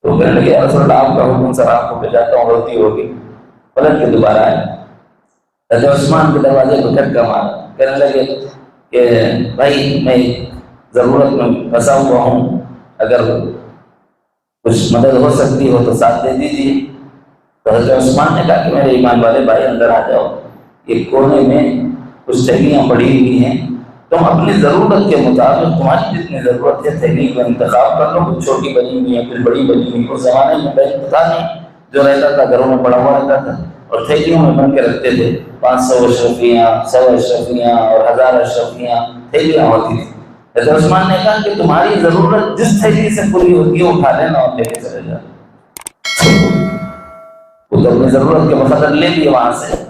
تو کہنے لگے رسول اللہ آپ کا حکم سر، آپ کو بھیجاتا ہوں، غلطی ہوگی۔ پلٹ کے دوبارہ آئے، حضرت عثمان کے دروازے کو دھکا مارا، کہنے لگے کہ بھائی میں ضرورت میں پھنسا ہوا ہوں، اگر کچھ مدد ہو سکتی ہو تو ساتھ دے دیجیے۔ تو حضرت عثمان نے کہا کہ میرے ایمان والے بھائی اندر آ جاؤ، یہ کونے میں کچھ ٹہنیاں پڑی ہوئی ہیں، تم اپنی ضرورت کے مطابق تمہاری جتنی ضرورت ہے تھیلی کا انتخاب کر لو. کچھ چھوٹی بنی ہوئی ہے کچھ بڑی بنی ہوئی. اس زمانے میں بینک تھا نہیں, جو رہتا تھا گھروں میں پڑا ہوا رہتا تھا اور تھیلیوں میں بن کے رکھتے تھے. 500 اشرفیاں, 100 اشرفیاں اور 1000 اشرفیاں تھیلیاں ہوتی تھیں. حضرت عثمان نے کہا کہ تمہاری ضرورت جس تھیلی سے پوری ہوتی ہے اٹھا لینا اور لے کے چلے جانا. وہ تو اپنی ضرورت کے بقدر لے لیے وہاں سے,